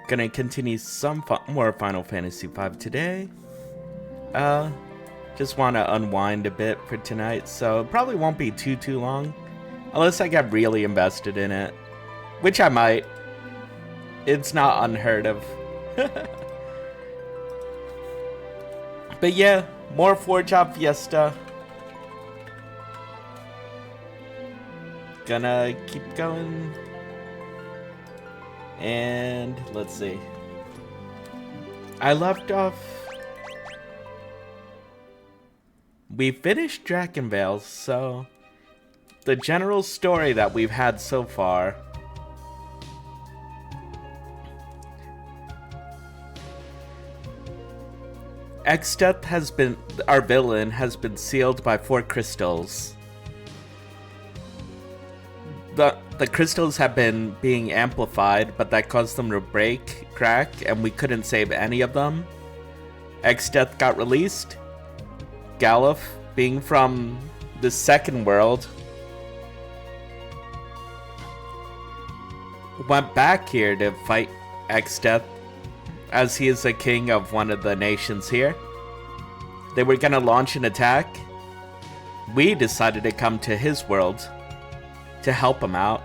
Gonna continue some more Final Fantasy V today. Just want to unwind a bit for tonight, so it probably won't be too long. Unless I get really invested in it. Which I might. It's not unheard of. But yeah, more 4-job Fiesta. Gonna keep going. And let's see. I left off. We finished Drakenvale, so the general story that we've had so far. Exdeath has been, our villain, has been sealed by 4 crystals. The crystals have been being amplified, but that caused them to break, crack, and we couldn't save any of them. Exdeath got released. Galuf, being from the second world, went back here to fight Exdeath, as he is the king of one of the nations here. They were gonna launch an attack. We decided to come to his world to help him out.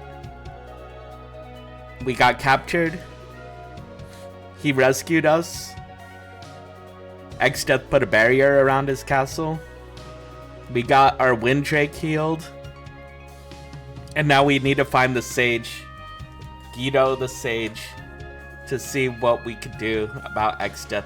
We got captured. He rescued us. Exdeath put a barrier around his castle. We got our Windrake healed. And now we need to find the sage, Guido the sage, to see what we could do about Exdeath.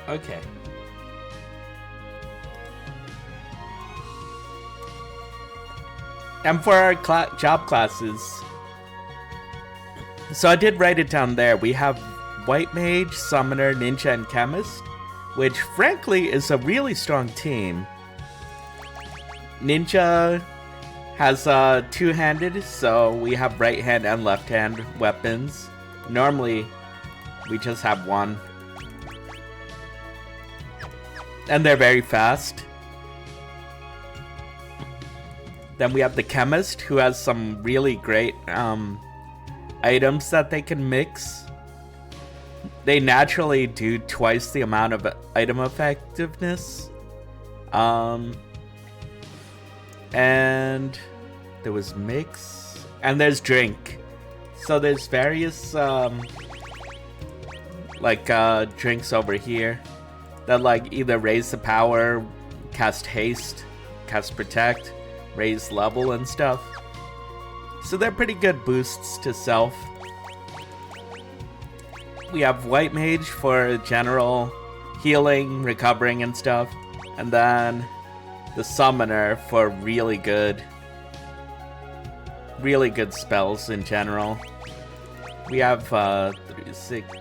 Okay. And for our job classes, so I did write it down there. We have White Mage, Summoner, Ninja, and Chemist, which frankly is a really strong team. Ninja has two-handed, so we have right hand and left hand weapons. Normally, we just have one. And they're very fast. Then we have the Chemist, who has some really great items that they can mix. They naturally do twice the amount of item effectiveness. And there was mix. And there's drink. So there's various drinks over here that like either raise the power, cast haste, cast protect, raise level and stuff. So they're pretty good boosts to self. We have White Mage for general healing, recovering and stuff. And then the Summoner for really good spells in general. We have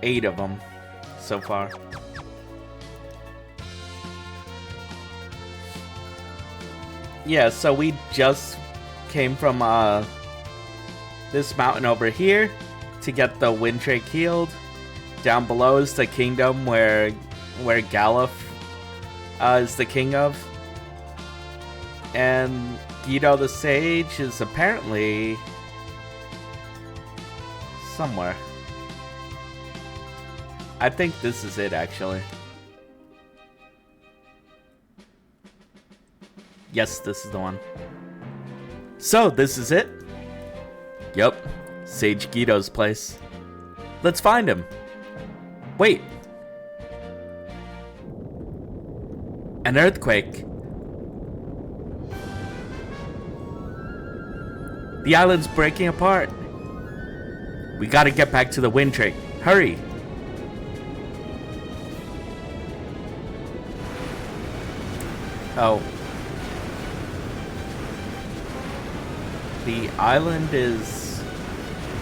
8 of them so far. Yeah, so we just came from this mountain over here to get the Windrake healed. Down below is the kingdom where Galuf is the king of. And Guido the Sage is apparently somewhere. I think this is it, actually. Yes, this is the one. So, this is it? Yup. Sage Guido's place. Let's find him. Wait. An earthquake. The island's breaking apart. We gotta get back to the Windrake. Hurry. Oh. The island is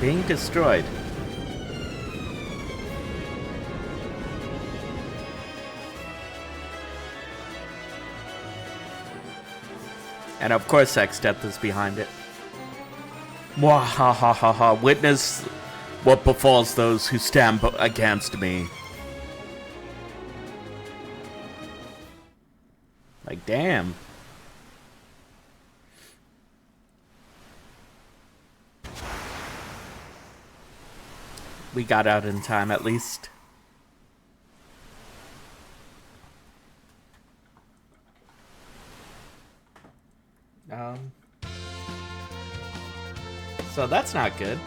being destroyed. And of course Exdeath is behind it. Mwahahaha. Witness What befalls those who stand against me? Like, damn. We got out in time, at least. So that's not good.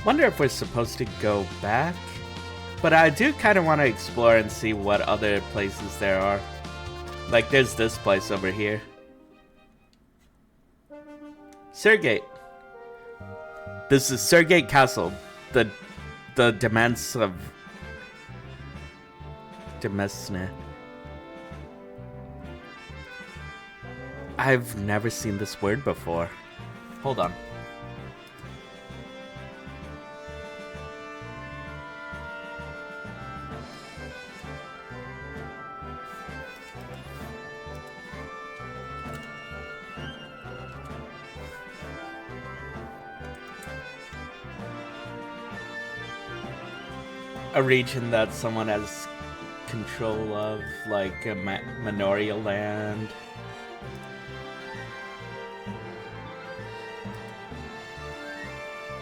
Wonder if we're supposed to go back? But I do kind of want to explore and see what other places there are. Like, there's this place over here. Surgate. This is Surgate Castle. The demesne of... Demesne. I've never seen this word before. Hold on. A region that someone has control of, like a manorial land.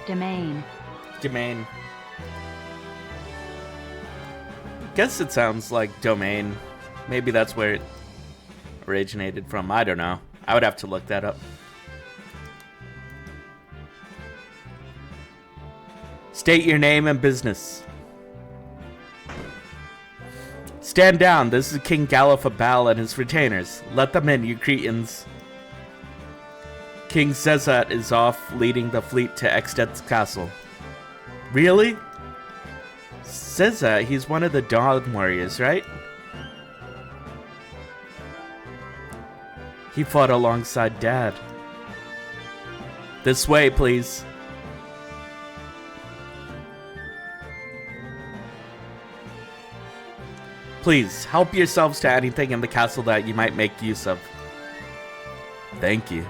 Domain. Domain. Guess it sounds like domain. Maybe that's where it originated from. I don't know. I would have to look that up. State your name and business. Stand down. This is King Galifabal and his retainers. Let them in, you cretins. King Zezat is off leading the fleet to Extet's castle. Really? Zezat, he's one of the Dawn warriors, right? He fought alongside Dad. This way, please. Please, help yourselves to anything in the castle that you might make use of. Thank you.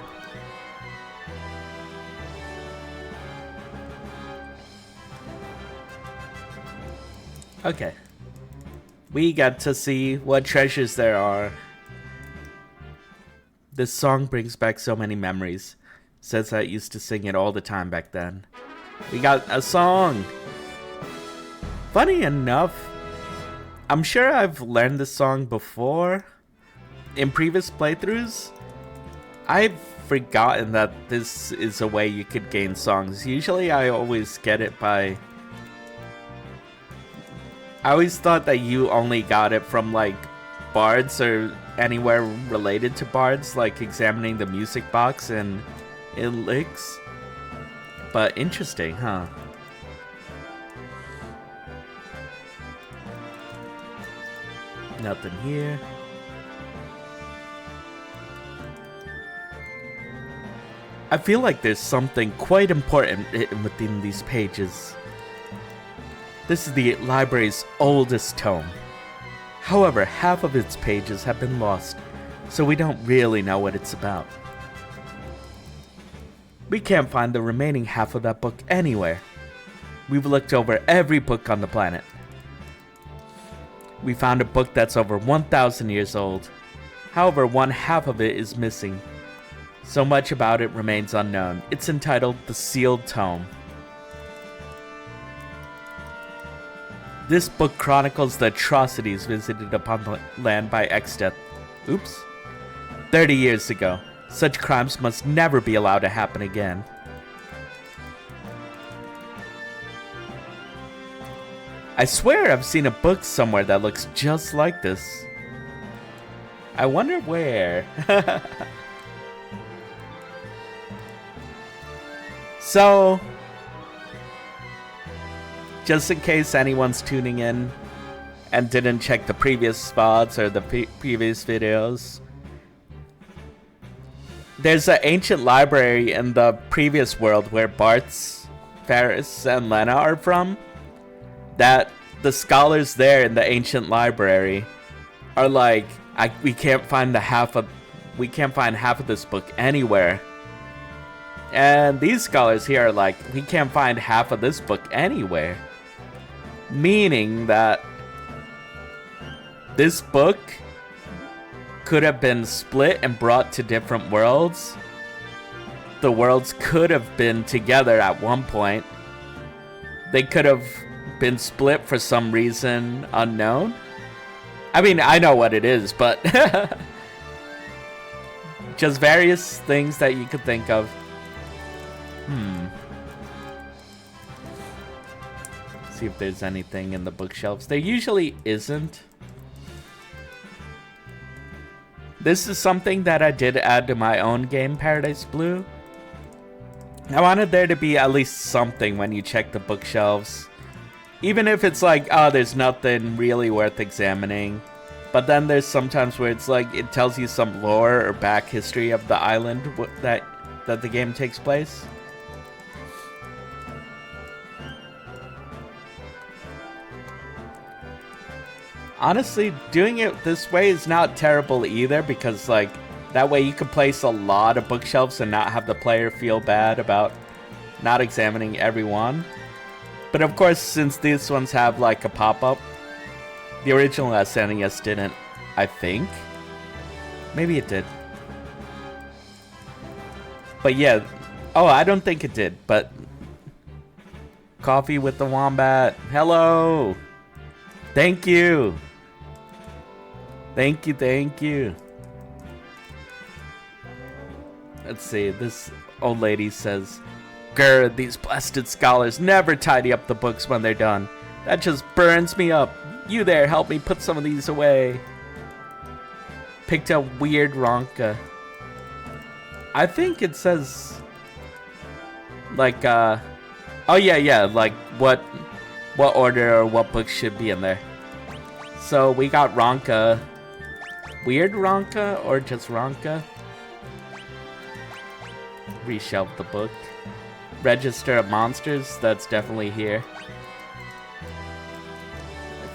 Okay. We got to see what treasures there are. This song brings back so many memories. Says I used to sing it all the time back then. We got a song! Funny enough, I'm sure I've learned this song before in previous playthroughs. I've forgotten that this is a way you could gain songs. Usually I always get it by... I always thought that you only got it from like bards or anywhere related to bards, like examining the music box and in licks. But interesting, huh? Nothing here. I feel like there's something quite important within these pages. This is the library's oldest tome. However, half of its pages have been lost, so we don't really know what it's about. We can't find the remaining half of that book anywhere. We've looked over every book on the planet. We found a book that's over 1,000 years old. However, one half of it is missing. So much about it remains unknown. It's entitled The Sealed Tome. This book chronicles the atrocities visited upon the land by Extet. Oops. 30 years ago. Such crimes must never be allowed to happen again. I swear I've seen a book somewhere that looks just like this. I wonder where. So, just in case anyone's tuning in and didn't check the previous spots or the previous videos, there's an ancient library in the previous world where Bartz, Ferris, and Lena are from. That the scholars there in the ancient library are like We can't find half of this book anywhere. And these scholars here are like, we can't find half of this book anywhere. Meaning that this book could have been split and brought to different worlds. The worlds could have been together at one point. They could have been split for some reason unknown. I mean, I know what it is, but just various things that you could think of. See if there's anything in the bookshelves. There usually isn't. This is something that I did add to my own game, Paradise Blue. I wanted there to be at least something when you check the bookshelves. Even if it's like, oh, there's nothing really worth examining. But then there's sometimes where it's like, it tells you some lore or back history of the island that the game takes place. Honestly, doing it this way is not terrible either, because like that way you can place a lot of bookshelves and not have the player feel bad about not examining every one. But of course, since these ones have like a pop-up, the original SNES didn't, I think. Maybe it did. But yeah, oh, I don't think it did, but Coffee with the Wombat, hello! Thank you! Thank you, thank you. Let's see, this old lady says, "Grr, these blasted scholars never tidy up the books when they're done. That just burns me up. You there, help me put some of these away." Picked a weird Ronka. I think it says, like, oh yeah, like what order or what books should be in there. So we got Ronka. Weird Ronka or just Ronka? Reshelve the book. Register of Monsters, that's definitely here.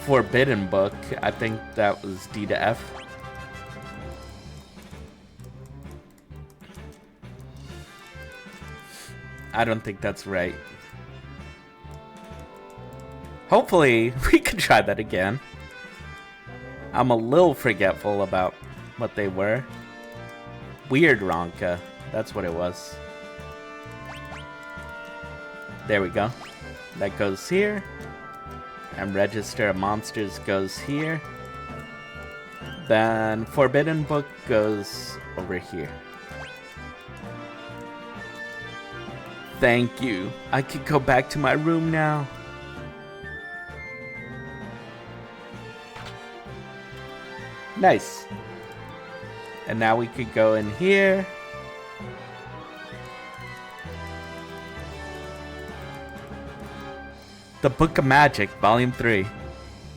Forbidden book, I think that was D to F. I don't think that's right. Hopefully, we can try that again. I'm a little forgetful about what they were. Weird Ronka, that's what it was. There we go. That goes here. And Register of Monsters goes here. Then Forbidden Book goes over here. Thank you. I can go back to my room now. Nice. And now we could go in here. The Book of Magic, Volume 3.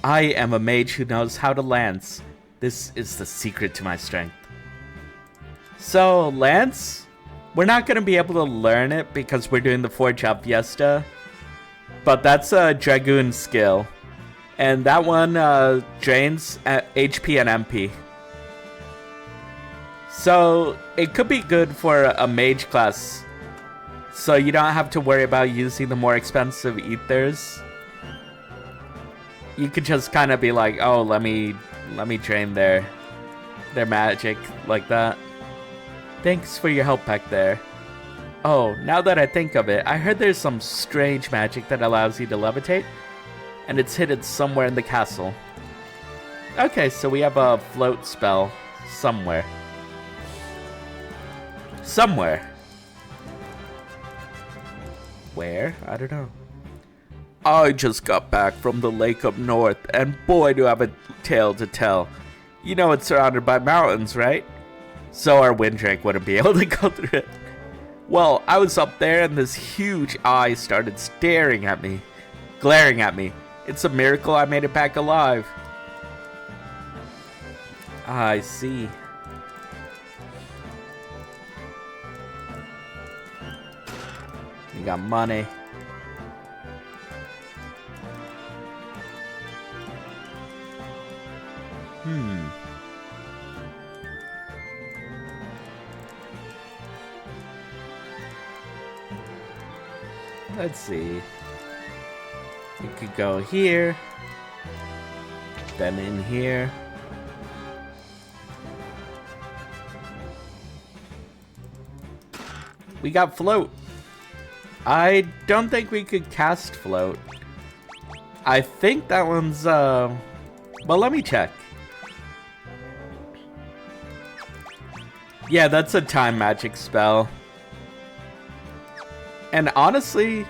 I am a mage who knows how to lance. This is the secret to my strength. So, lance? We're not going to be able to learn it because we're doing the Forge-Out Fiesta. But that's a Dragoon skill. And that one drains HP and MP. So, it could be good for a mage class. So you don't have to worry about using the more expensive ethers. You could just kind of be like, oh, let me drain their magic like that. Thanks for your help back there. Oh, now that I think of it, I heard there's some strange magic that allows you to levitate. And it's hidden somewhere in the castle. Okay, so we have a float spell somewhere. Somewhere. Where? I don't know. I just got back from the lake up north, and boy do I have a tale to tell. You know it's surrounded by mountains, right? So our Windrake wouldn't be able to go through it. Well, I was up there and this huge eye started staring at me. Glaring at me. It's a miracle I made it back alive. I see. You got money. Let's see. We could go here. Then in here. We got float. I don't think we could cast float. I think that one's, well, let me check. Yeah, that's a time magic spell. And honestly,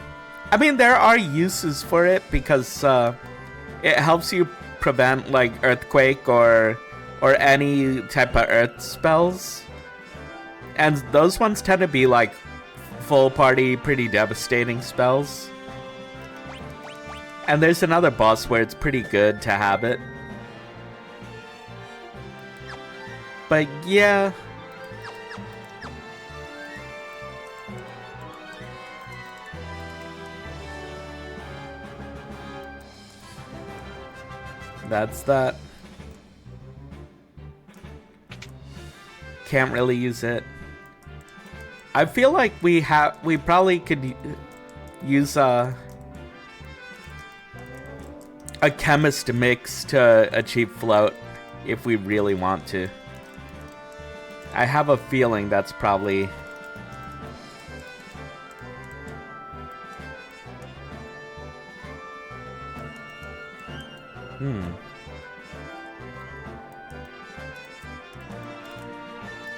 I mean, there are uses for it because it helps you prevent like earthquake or any type of earth spells. And those ones tend to be like full party, pretty devastating spells. And there's another boss where it's pretty good to have it. But yeah. That's that. Can't really use it. I feel like we probably could use a chemist mix to achieve float if we really want to. I have a feeling that's probably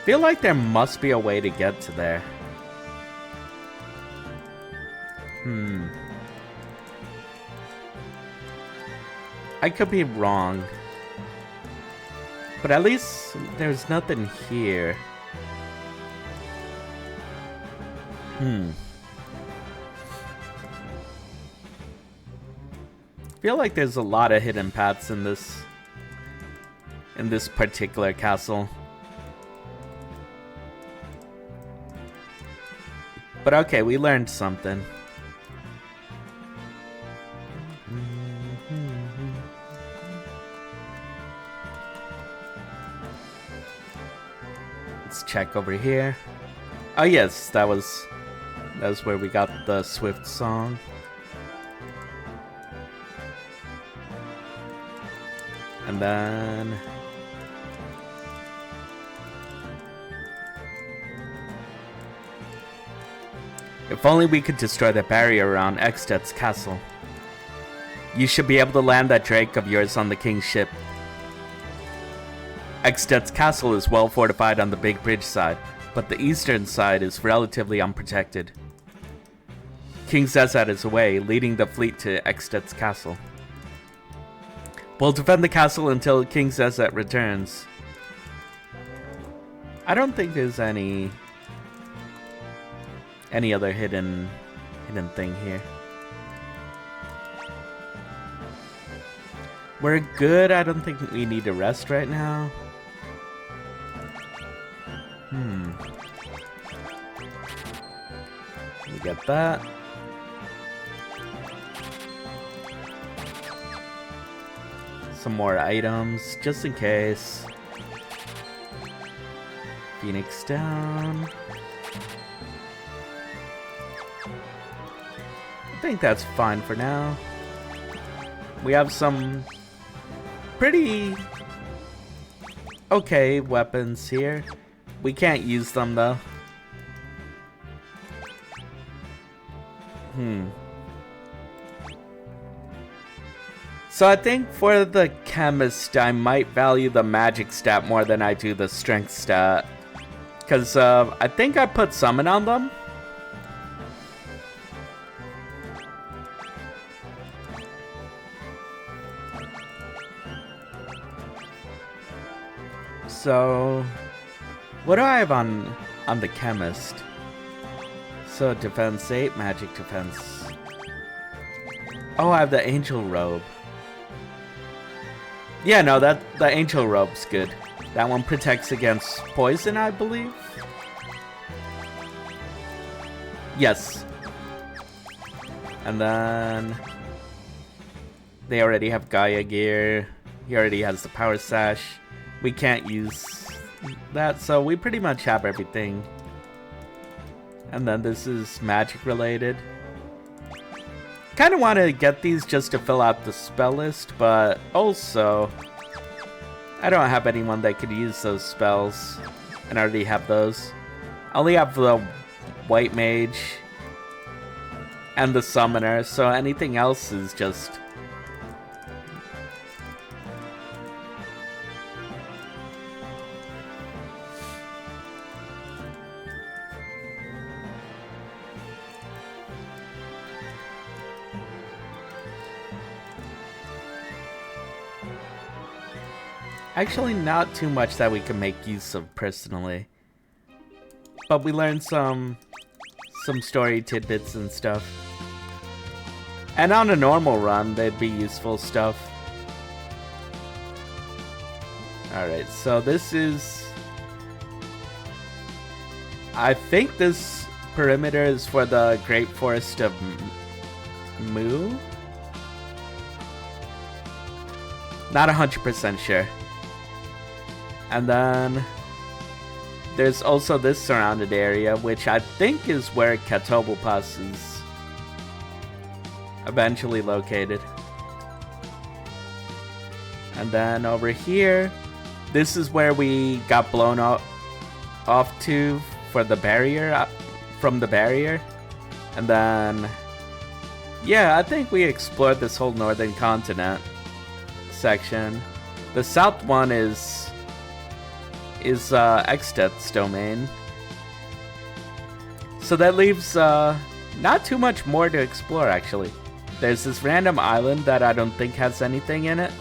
feel like there must be a way to get to there. I could be wrong. But at least there's nothing here. Feel like there's a lot of hidden paths in this particular castle. But okay, we learned something. Let's check over here. Oh yes, that was where we got the Swift song. And then if only we could destroy the barrier around Eksted's castle. You should be able to land that drake of yours on the king's ship. Eksted's castle is well fortified on the big bridge side, but the eastern side is relatively unprotected. King Zezat is away, leading the fleet to Eksted's castle. We'll defend the castle until King Zezat returns. I don't think there's any other hidden thing here. We're good. I don't think we need to rest right now. We get that. Some more items, just in case. Phoenix down. I think that's fine for now. We have some pretty okay weapons here. We can't use them though. So I think for the chemist, I might value the magic stat more than I do the strength stat. Because I think I put summon on them. So what do I have on the chemist? So defense 8, magic defense. Oh, I have the angel robe. Yeah, no, the angel robe's good. That one protects against poison, I believe. Yes. And then they already have Gaia gear. He already has the power sash. We can't use that, so we pretty much have everything. And then this is magic related. Kind of want to get these just to fill out the spell list, but also I don't have anyone that could use those spells, and I already have those. I only have the White Mage and the Summoner, so anything else is just... Actually, not too much that we can make use of personally. But we learned some story tidbits and stuff. And on a normal run, they'd be useful stuff. Alright, so this is... I think this perimeter is for the Great Forest of Mu? Not 100% sure. And then there's also this surrounded area, which I think is where Katobopas is eventually located. And then over here, this is where we got blown off to for the barrier, from the barrier. And then, yeah, I think we explored this whole northern continent section. The south one is Extet's domain. So that leaves not too much more to explore, actually. There's this random island that I don't think has anything in it.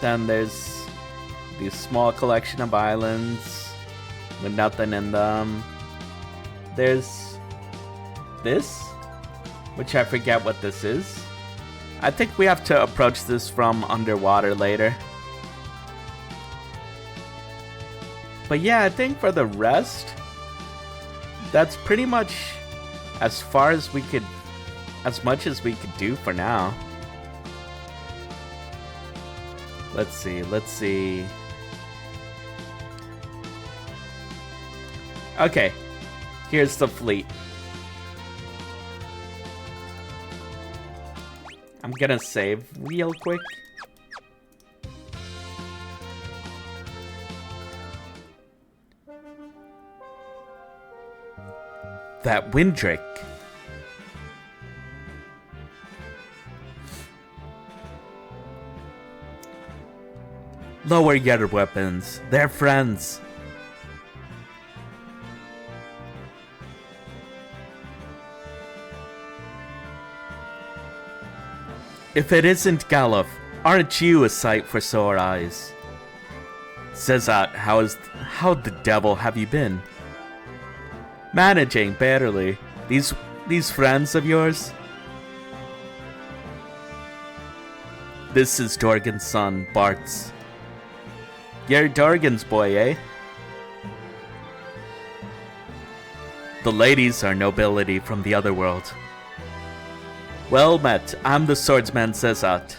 Then there's these small collection of islands with nothing in them. There's this, which I forget what this is. I think we have to approach this from underwater later. But yeah, I think for the rest, that's pretty much as far as we could, as much as we could do for now. Let's see. Okay, here's the fleet. I'm gonna save real quick. That Windrake. Lower your weapons. They're friends. If it isn't Galuf, aren't you a sight for sore eyes? Cesat, how the devil have you been? Managing, barely. These friends of yours? This is Dorgan's son, Bart's. You're Dorgan's boy, eh? The ladies are nobility from the other world. Well met, I'm the swordsman Cesat.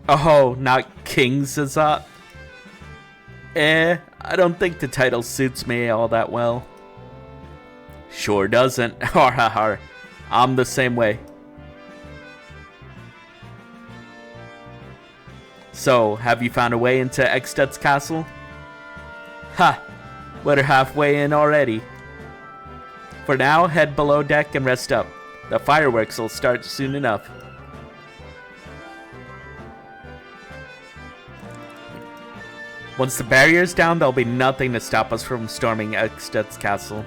Oh, not King Cesat? I don't think the title suits me all that well. Sure doesn't. Har ha har. I'm the same way. So, have you found a way into Ekstet's castle? Ha! We're halfway in already. For now, head below deck and rest up. The fireworks will start soon enough. Once the barrier's down, there'll be nothing to stop us from storming Ekstet's castle.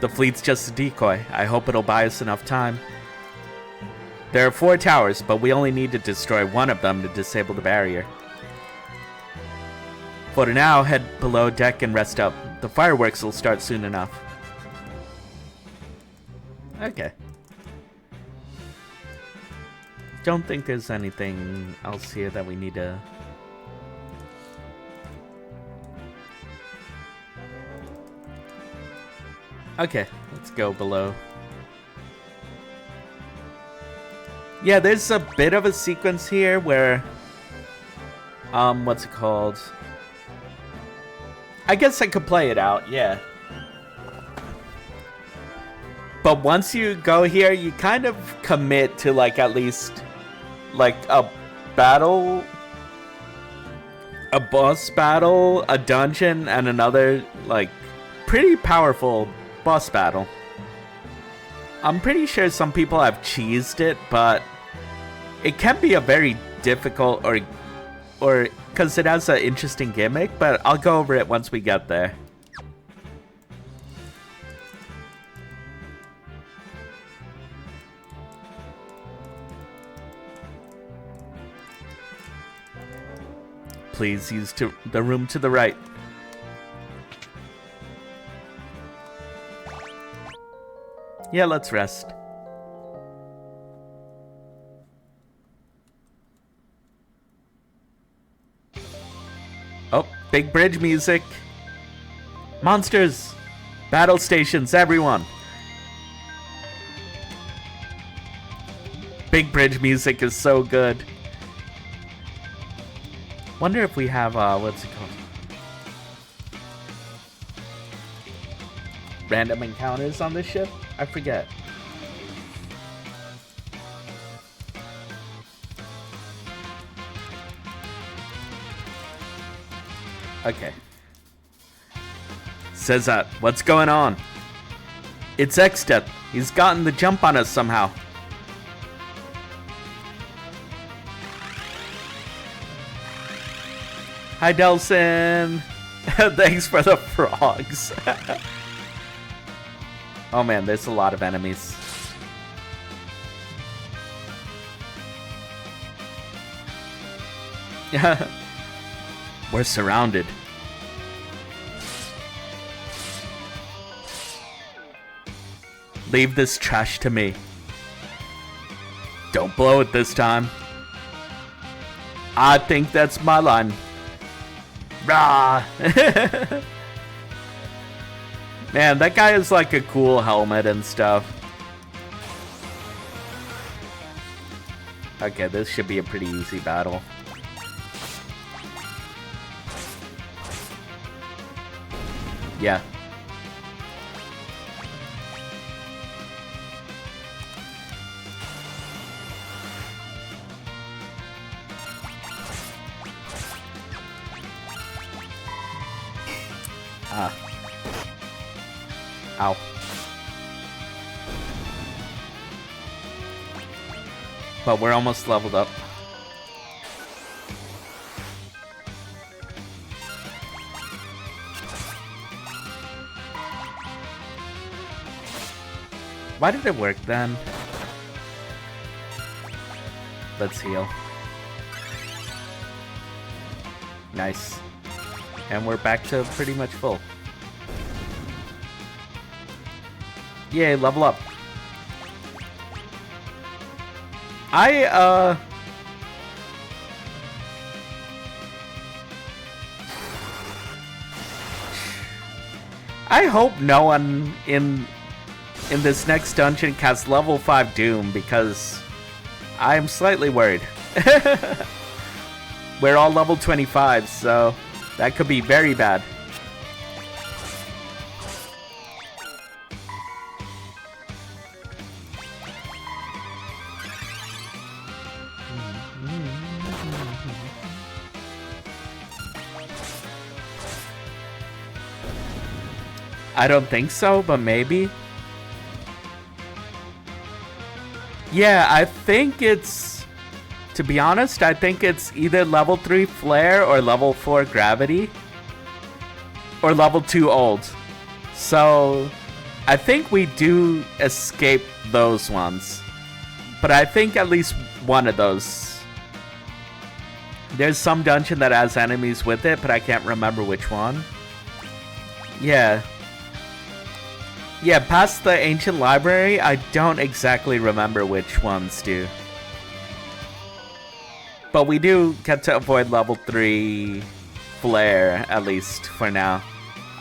The fleet's just a decoy. I hope it'll buy us enough time. There are 4 towers, but we only need to destroy one of them to disable the barrier. For now, head below deck and rest up. The fireworks will start soon enough. Okay. Don't think there's anything else here that we need to... Okay, let's go below. Yeah, there's a bit of a sequence here where What's it called? I guess I could play it out, yeah. But once you go here, you kind of commit to like at least like a battle, a boss battle, a dungeon, and another like pretty powerful boss battle. I'm pretty sure some people have cheesed it, but it can be a very difficult or because it has an interesting gimmick, but I'll go over it once we get there. Please use the room to the right. Yeah, let's rest. Oh, big bridge music. Monsters! Battle stations, everyone! Big bridge music is so good. Wonder if we have, what's it called? Random encounters on this ship? I forget. Okay. Says that. What's going on? It's X-Death. He's gotten the jump on us somehow. Hi, Delson. Thanks for the frogs. Oh man, there's a lot of enemies. We're surrounded. Leave this trash to me. Don't blow it this time. I think that's my line. Rah! Man, that guy has like a cool helmet and stuff. Okay, this should be a pretty easy battle. Yeah. Ow. But we're almost leveled up. Why did it work then? Let's heal. Nice. And we're back to pretty much full. Yay, level up. I hope no one in this next dungeon casts level 5 Doom, because I'm slightly worried. We're all level 25, so that could be very bad. I don't think so, but maybe. Yeah, I think it's... To be honest, I think it's either level 3 Flare or level 4 Gravity. Or level 2 Old. So, I think we do escape those ones. But I think at least one of those. There's some dungeon that has enemies with it, but I can't remember which one. Yeah. Yeah, past the ancient library, I don't exactly remember which ones do. But we do get to avoid level 3 Flare, at least for now.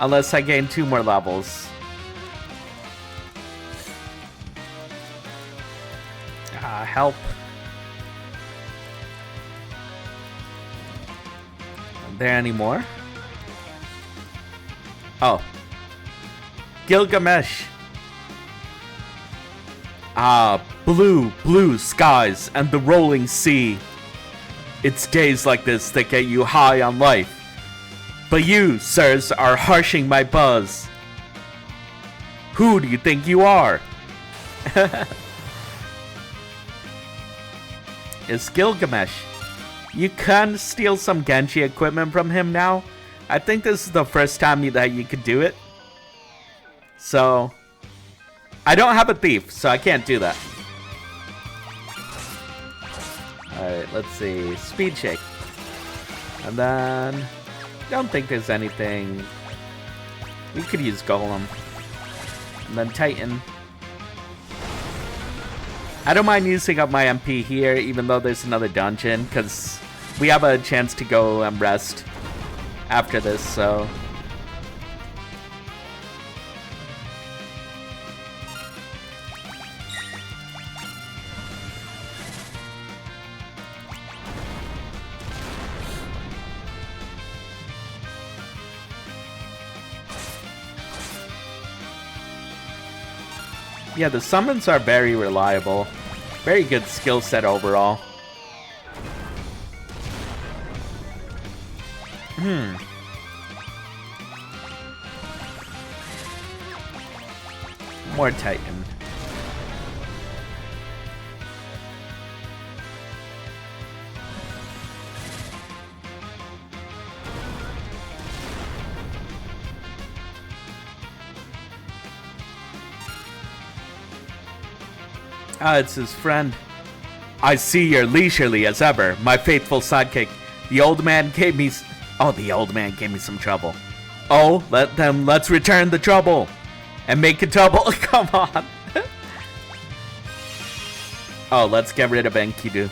Unless I gain 2 more levels. Help. there any more? Oh. Gilgamesh. Ah, blue, blue skies and the rolling sea. It's days like this that get you high on life. But you, sirs, are harshing my buzz. Who do you think you are? It's Gilgamesh. You can steal some Genji equipment from him now. I think this is the first time that you could do it. So, I don't have a thief, so I can't do that. Alright, let's see. Speed shake. And then, don't think there's anything. We could use Golem. And then Titan. I don't mind using up my MP here, even though there's another dungeon, because we have a chance to go and rest after this, so. Yeah, the summons are very reliable. Very good skill set overall. More Titan. Ah, it's his friend. I see you're leisurely as ever, my faithful sidekick. The old man gave me some trouble. Oh, let's return the trouble. And make a double. Come on. Oh, let's get rid of Enkidu.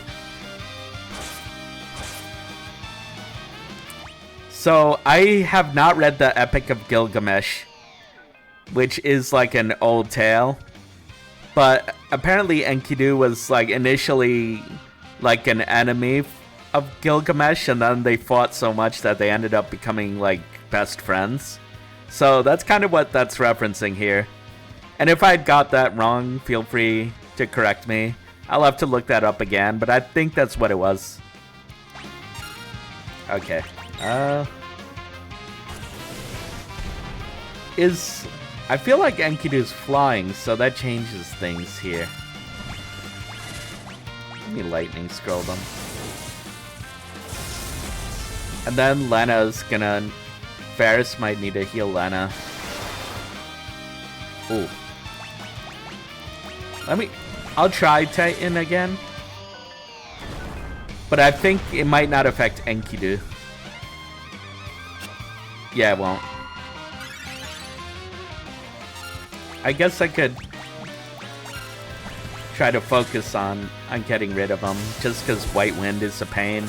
So, I have not read the Epic of Gilgamesh, which is like an old tale. But apparently Enkidu was like initially like an enemy of Gilgamesh, and then they fought so much that they ended up becoming like best friends. So that's kind of what that's referencing here. And if I got that wrong, feel free to correct me. I'll have to look that up again, but I think that's what it was. Okay. I feel like Enkidu's flying, so that changes things here. Let me lightning scroll them. And then Lena's gonna... Varus might need to heal Lena. Ooh. I'll try Titan again. But I think it might not affect Enkidu. Yeah, it won't. I guess I could try to focus on getting rid of them, just because White Wind is a pain.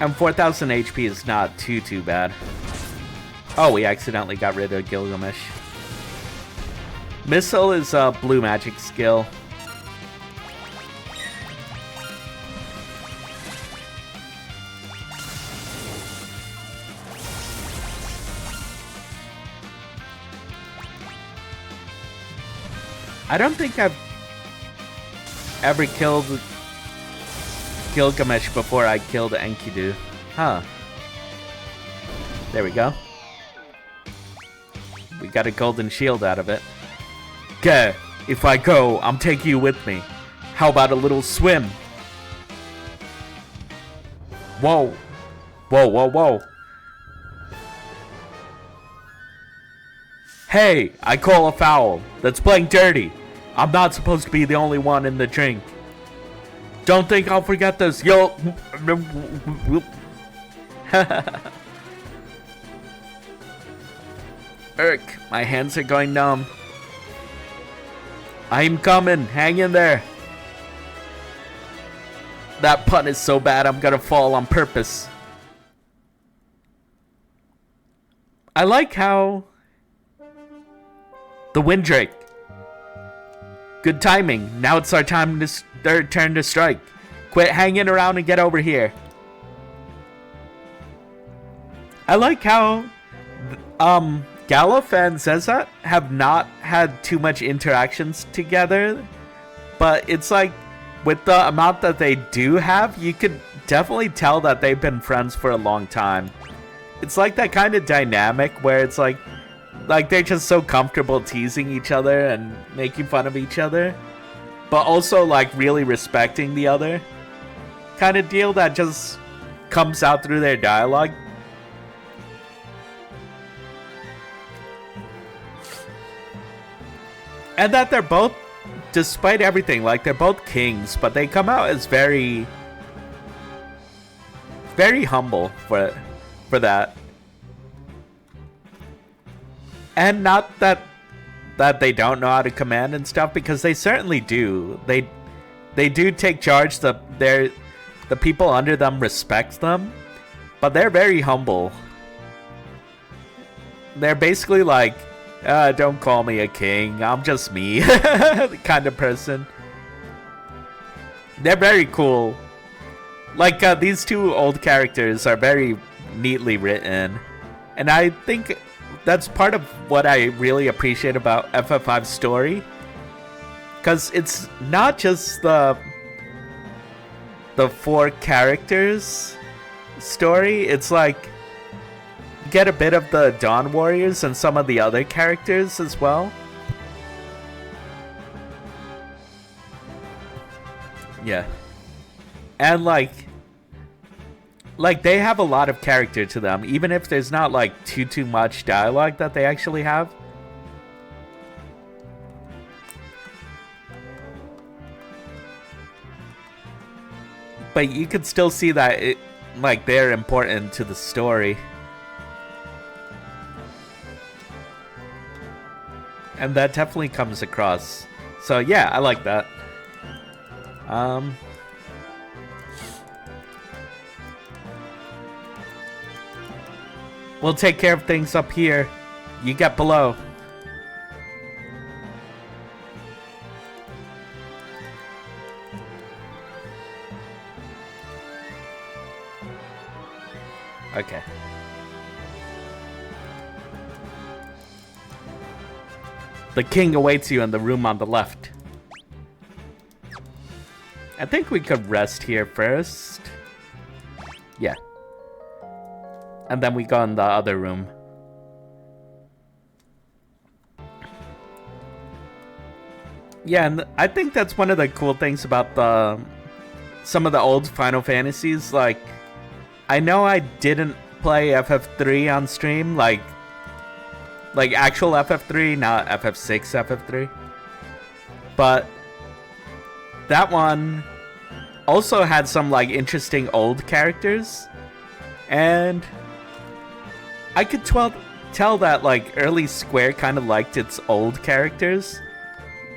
And 4,000 HP is not too bad. Oh, we accidentally got rid of Gilgamesh. Missile is a blue magic skill. I don't think I've ever killed Gilgamesh before I killed Enkidu. Huh. There we go. We got a golden shield out of it. Okay, if I go, I'm taking you with me. How about a little swim? Whoa. Whoa. Hey, I call a foul. That's playing dirty. I'm not supposed to be the only one in the drink. Don't think I'll forget this. Yo. Irk, my hands are going numb. I'm coming. Hang in there. That pun is so bad I'm gonna fall on purpose. I like how... The Windrake. Good timing. Now it's our time to turn to strike. Quit hanging around and get over here. I like how Galuf and Zezat have not had too much interactions together, but it's like with the amount that they do have, you could definitely tell that they've been friends for a long time. It's like that kind of dynamic where it's like they're just so comfortable teasing each other and making fun of each other, but also like really respecting the other kind of deal that just comes out through their dialogue. And that they're both, despite everything, like they're both kings, but they come out as very, very humble for that. And not that they don't know how to command and stuff, because they certainly do. They do take charge. The people under them respect them, but they're very humble. They're basically like, don't call me a king, I'm just me kind of person. They're very cool. Like, these two old characters are very neatly written. And I think that's part of what I really appreciate about FF5's story. Because it's not just the 4 characters story. It's like, you get a bit of the Dawn Warriors and some of the other characters as well. Yeah. And like they have a lot of character to them, even if there's not like too much dialogue that they actually have. But you could still see that like they're important to the story. And that definitely comes across. So yeah, I like that. We'll take care of things up here. You get below. Okay. The king awaits you in the room on the left. I think we could rest here first. Yeah. And then we go in the other room. Yeah, and I think that's one of the cool things about some of the old Final Fantasies. Like, I know I didn't play FF3 on stream, like actual FF3, not FF6 FF3. But that one also had some like interesting old characters, and I could tell that like early Square kind of liked its old characters.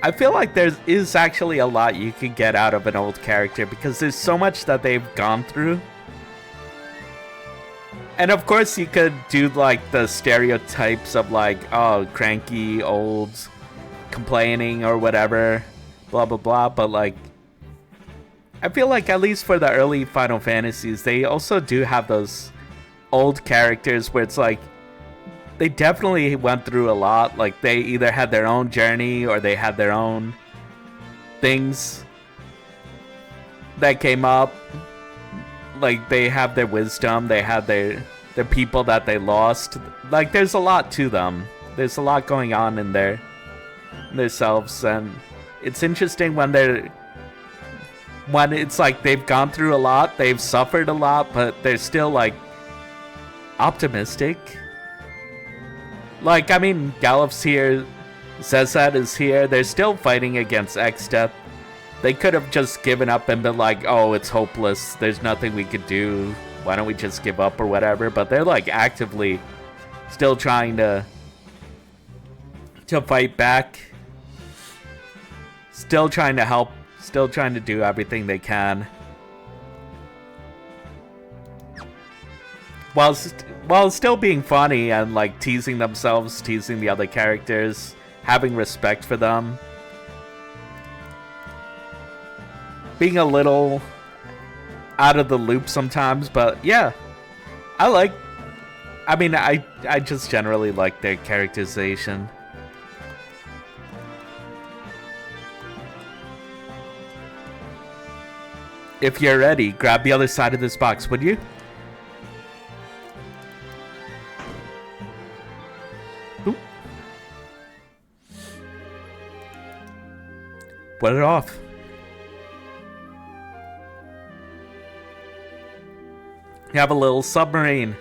I feel like there is actually a lot you could get out of an old character because there's so much that they've gone through. And of course you could do like the stereotypes of like, oh, cranky, old, complaining or whatever, blah blah blah, but like I feel like at least for the early Final Fantasies, they also do have those old characters where it's like they definitely went through a lot. Like they either had their own journey or they had their own things that came up. Like they have their wisdom, they had their people that they lost. Like there's a lot to them. There's a lot going on in themselves, and it's interesting when it's like they've gone through a lot, they've suffered a lot, but they're still like optimistic. Like, I mean, Galuf's here, Zezat is here, they're still fighting against X-Death. They could have just given up and been like, oh, it's hopeless, there's nothing we could do, why don't we just give up or whatever, but they're like actively still trying to fight back, still trying to help, still trying to do everything they can. While still being funny and like teasing themselves, teasing the other characters, having respect for them. Being a little out of the loop sometimes, but yeah. I I mean, I just generally like their characterization. If you're ready, grab the other side of this box, would you? Ooh. Put it off. You have a little submarine.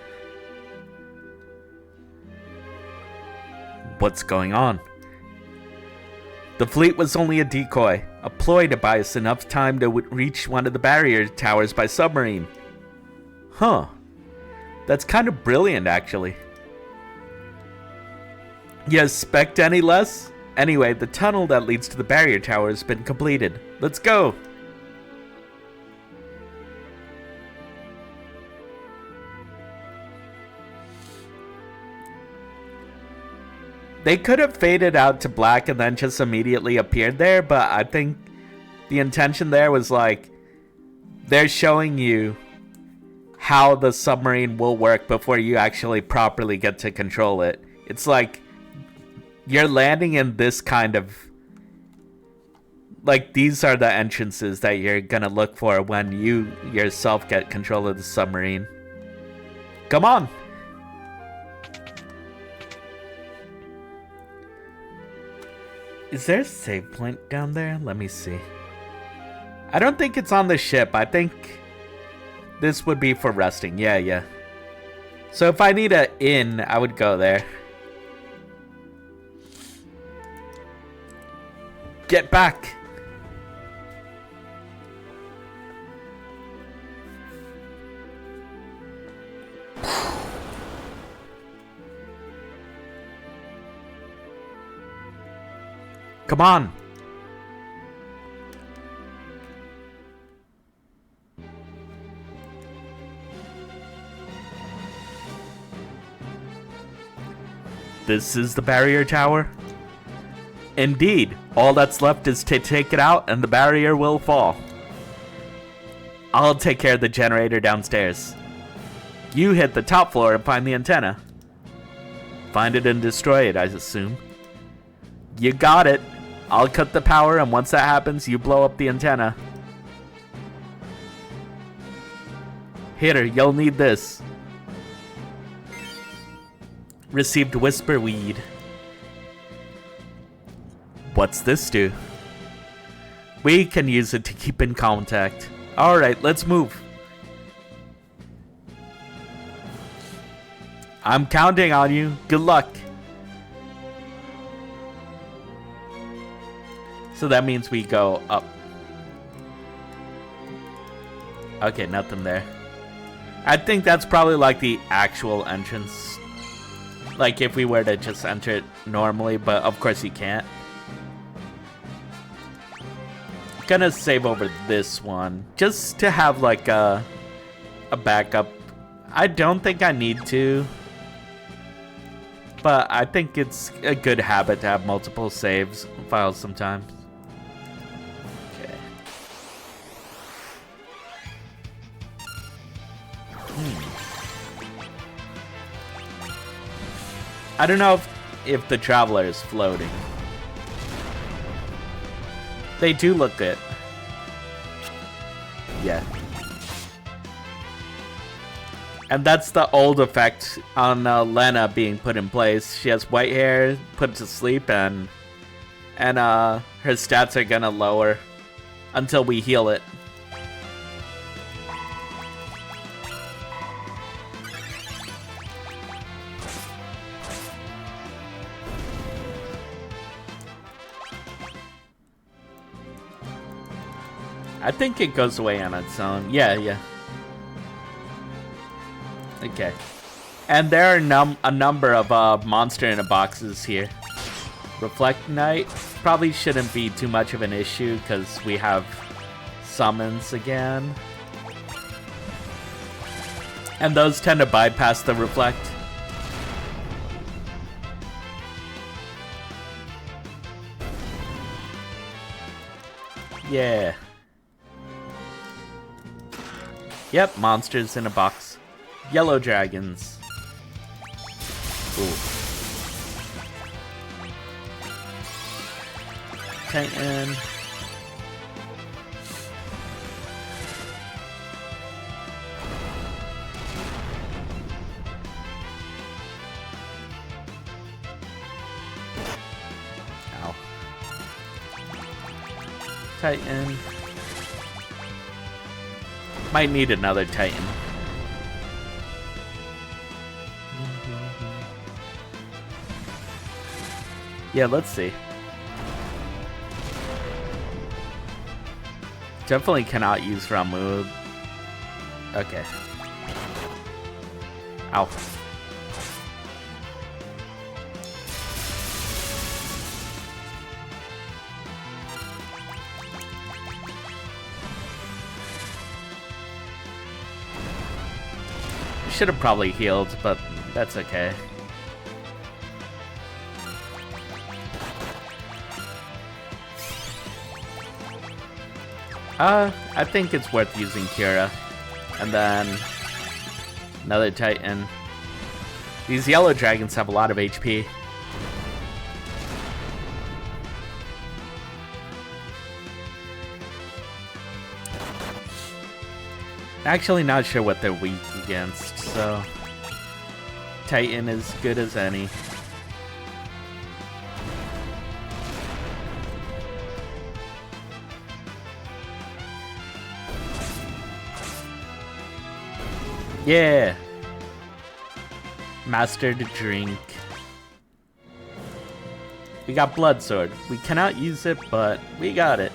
What's going on? The fleet was only a decoy, a ploy to buy us enough time to reach one of the barrier towers by submarine. Huh. That's kind of brilliant, actually. You expect any less? Anyway, the tunnel that leads to the barrier tower has been completed. Let's go! They could have faded out to black and then just immediately appeared there, but I think the intention there was like, they're showing you how the submarine will work before you actually properly get to control it. It's like, you're landing in this kind of, like, these are the entrances that you're gonna look for when you yourself get control of the submarine. Come on! Is there a save point down there? Let me see. I don't think it's on the ship. I think this would be for resting. Yeah. So if I need an inn, I would go there. Get back! Come on! This is the barrier tower? Indeed, all that's left is to take it out and the barrier will fall. I'll take care of the generator downstairs. You hit the top floor and find the antenna. Find it and destroy it, I assume. You got it. I'll cut the power, and once that happens, you blow up the antenna. Hitter, you'll need this. Received whisper weed. What's this do? We can use it to keep in contact. Alright, let's move. I'm counting on you. Good luck. So that means we go up. Okay, nothing there. I think that's probably like the actual entrance. Like if we were to just enter it normally, but of course you can't. Gonna save over this one just to have like a backup. I don't think I need to, but I think it's a good habit to have multiple saves files sometimes. Okay. I don't know if the Traveler is floating. They do look good. Yeah. And that's the old effect on Lena being put in place. She has white hair, put to sleep, and her stats are gonna lower until we heal it. I think it goes away on its own. Yeah. Okay. And there are a number of monster in a boxes here. Reflect Knight probably shouldn't be too much of an issue because we have summons again. And those tend to bypass the Reflect. Yeah. Yep, monsters in a box. Yellow dragons. Ooh. Titan. Ow. Titan. Might need another Titan. Yeah, let's see. Definitely cannot use Ramu. Okay. Ow. Should have probably healed, but that's okay. I think it's worth using Kira. And then another Titan. These yellow dragons have a lot of HP. Actually not sure what they're weak against, so Titan is good as any. Yeah! Mastered drink. We got Blood Sword. We cannot use it, but we got it.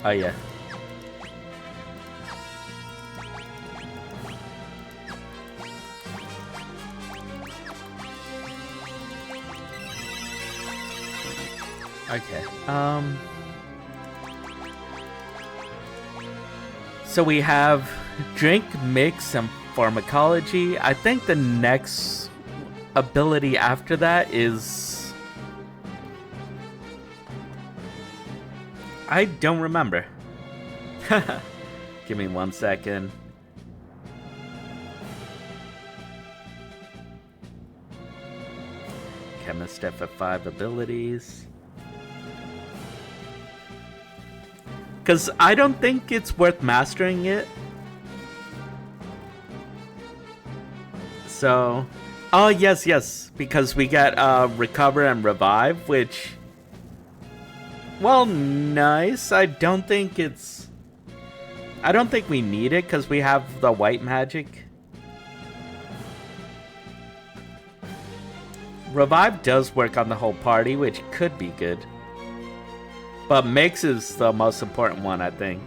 Oh yeah. Okay, so we have drink, mix, and pharmacology. I think the next ability after that is... I don't remember. Give me 1 second. Chemist FF5 abilities. Because I don't think it's worth mastering it. So... Oh, yes. Because we get Recover and Revive, which... Well, nice. I don't think it's... I don't think we need it, because we have the white magic. Revive does work on the whole party, which could be good. But Mix is the most important one, I think.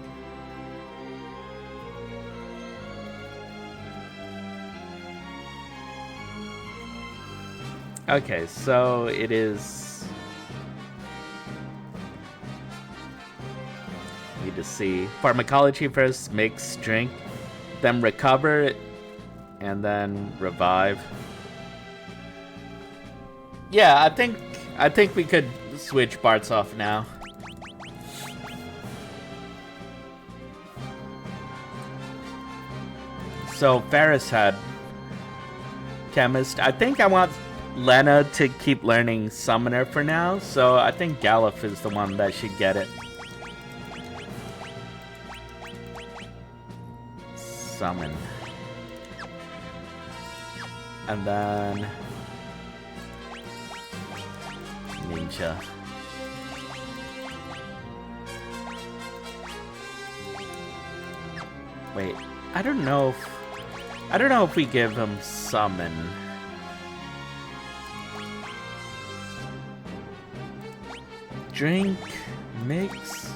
Okay, so it is... Need to see. Pharmacology first, Mix, Drink, then Recover, and then Revive. Yeah, I think we could switch Bart's off now. So Ferris had Chemist. I think I want Lena to keep learning Summoner for now, so I think Galuf is the one that should get it. Summon. And then... Ninja. Wait, I don't know if we give him Summon. Drink, Mix.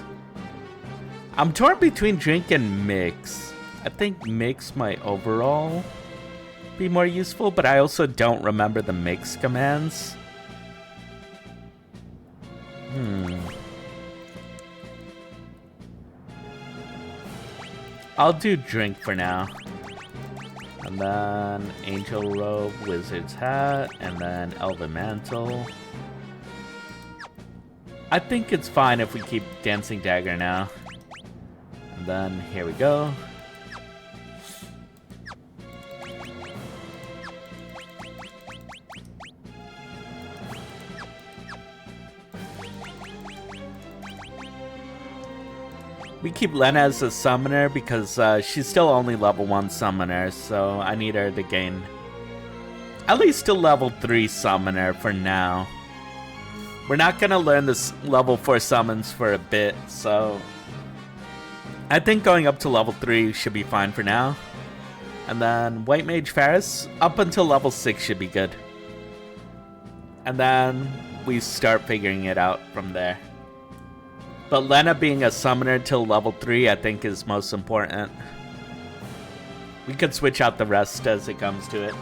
I'm torn between Drink and Mix. I think Mix might overall be more useful, but I also don't remember the Mix commands. I'll do Drink for now. And then Angel Robe, Wizard's Hat, and then Elven Mantle. I think it's fine if we keep Dancing Dagger now. And then here we go. We keep Lena as a summoner because she's still only level 1 summoner, so I need her to gain at least a level 3 summoner for now. We're not gonna learn this level 4 summons for a bit, so I think going up to level 3 should be fine for now. And then White Mage Ferris, up until level 6 should be good. And then we start figuring it out from there. But Lena being a summoner till level 3 I think is most important. We could switch out the rest as it comes to it.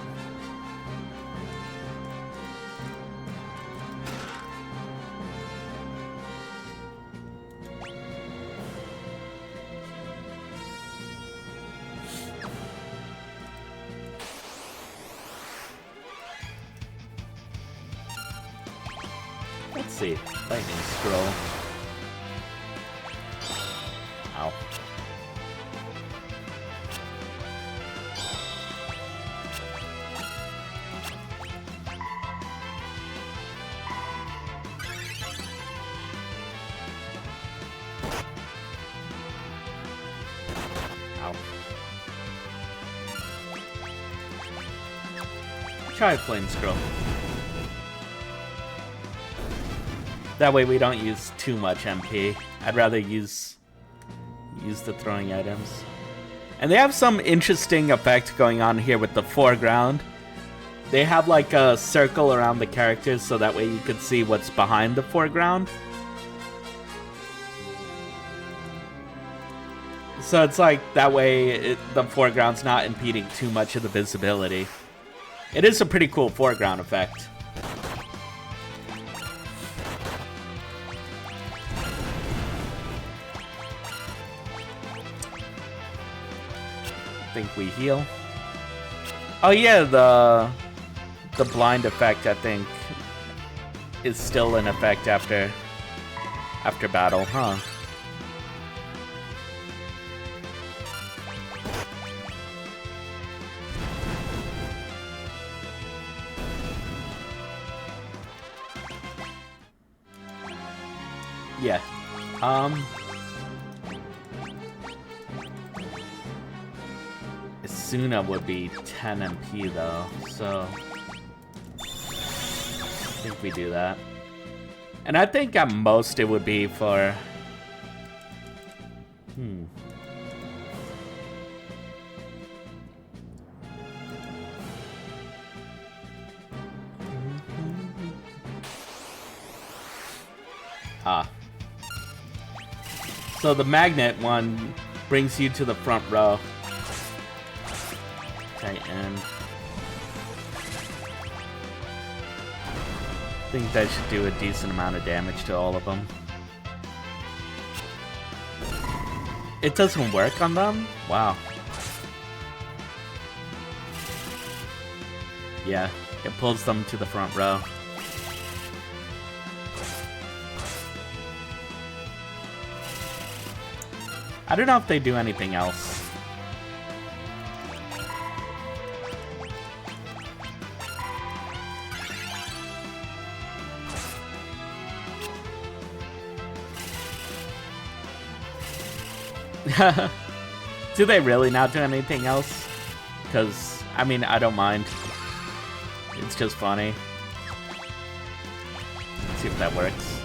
Let's see. Lightning Scroll. Ow. Ow. Try Flame Scroll. That way we don't use too much MP. I'd rather use the throwing items. And they have some interesting effect going on here with the foreground. They have like a circle around the characters so that way you can see what's behind the foreground. So it's like that way the foreground's not impeding too much of the visibility. It is a pretty cool foreground effect. I think we heal. Oh yeah, the blind effect I think is still in effect after battle, huh? Yeah. Asuna would be 10 MP though, so I think we do that. And I think at most it would be for so the magnet one brings you to the front row. Titan. I think that should do a decent amount of damage to all of them. It doesn't work on them? Wow. Yeah, it pulls them to the front row. I don't know if they do anything else. Do they really not do anything else? Because, I mean, I don't mind. It's just funny. Let's see if that works.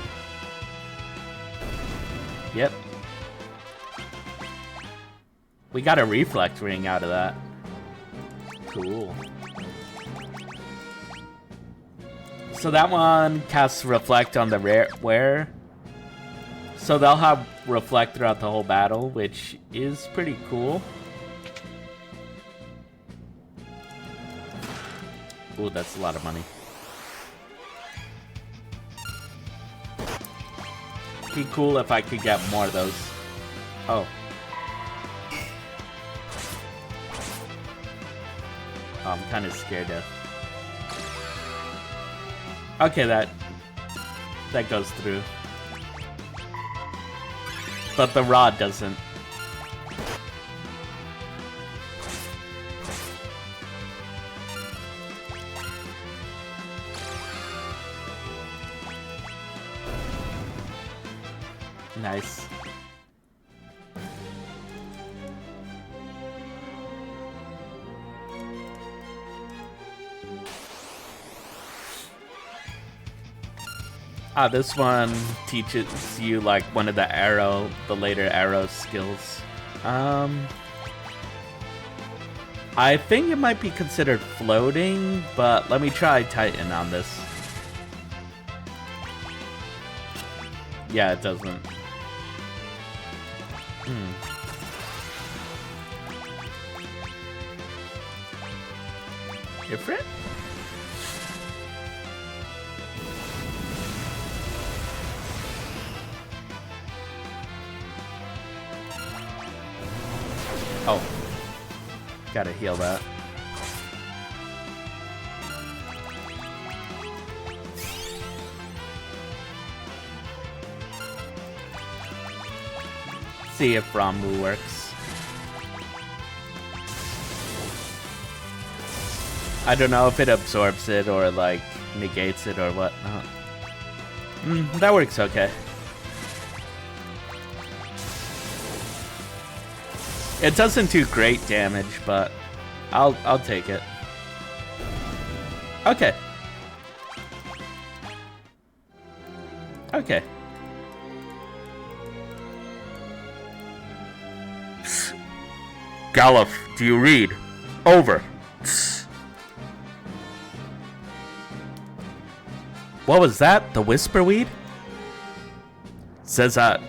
Yep. We got a reflect ring out of that. Cool. So that one casts reflect on the rare wearer. So they'll have reflect throughout the whole battle, which is pretty cool. Ooh, that's a lot of money. Be cool if I could get more of those. Oh. I'm kind of scared of. Okay, that goes through. But the rod doesn't. Nice. This one teaches you like one of the later arrow skills. I think it might be considered floating, but let me try Titan on this. Yeah, it doesn't. Ifrit? Oh. Gotta heal that. See if Ramu works. I don't know if it absorbs it or like negates it or whatnot. That works okay. It doesn't do great damage, but I'll take it. Okay. Okay. Galuf, do you read? Over. What was that? The Whisperweed? Says that.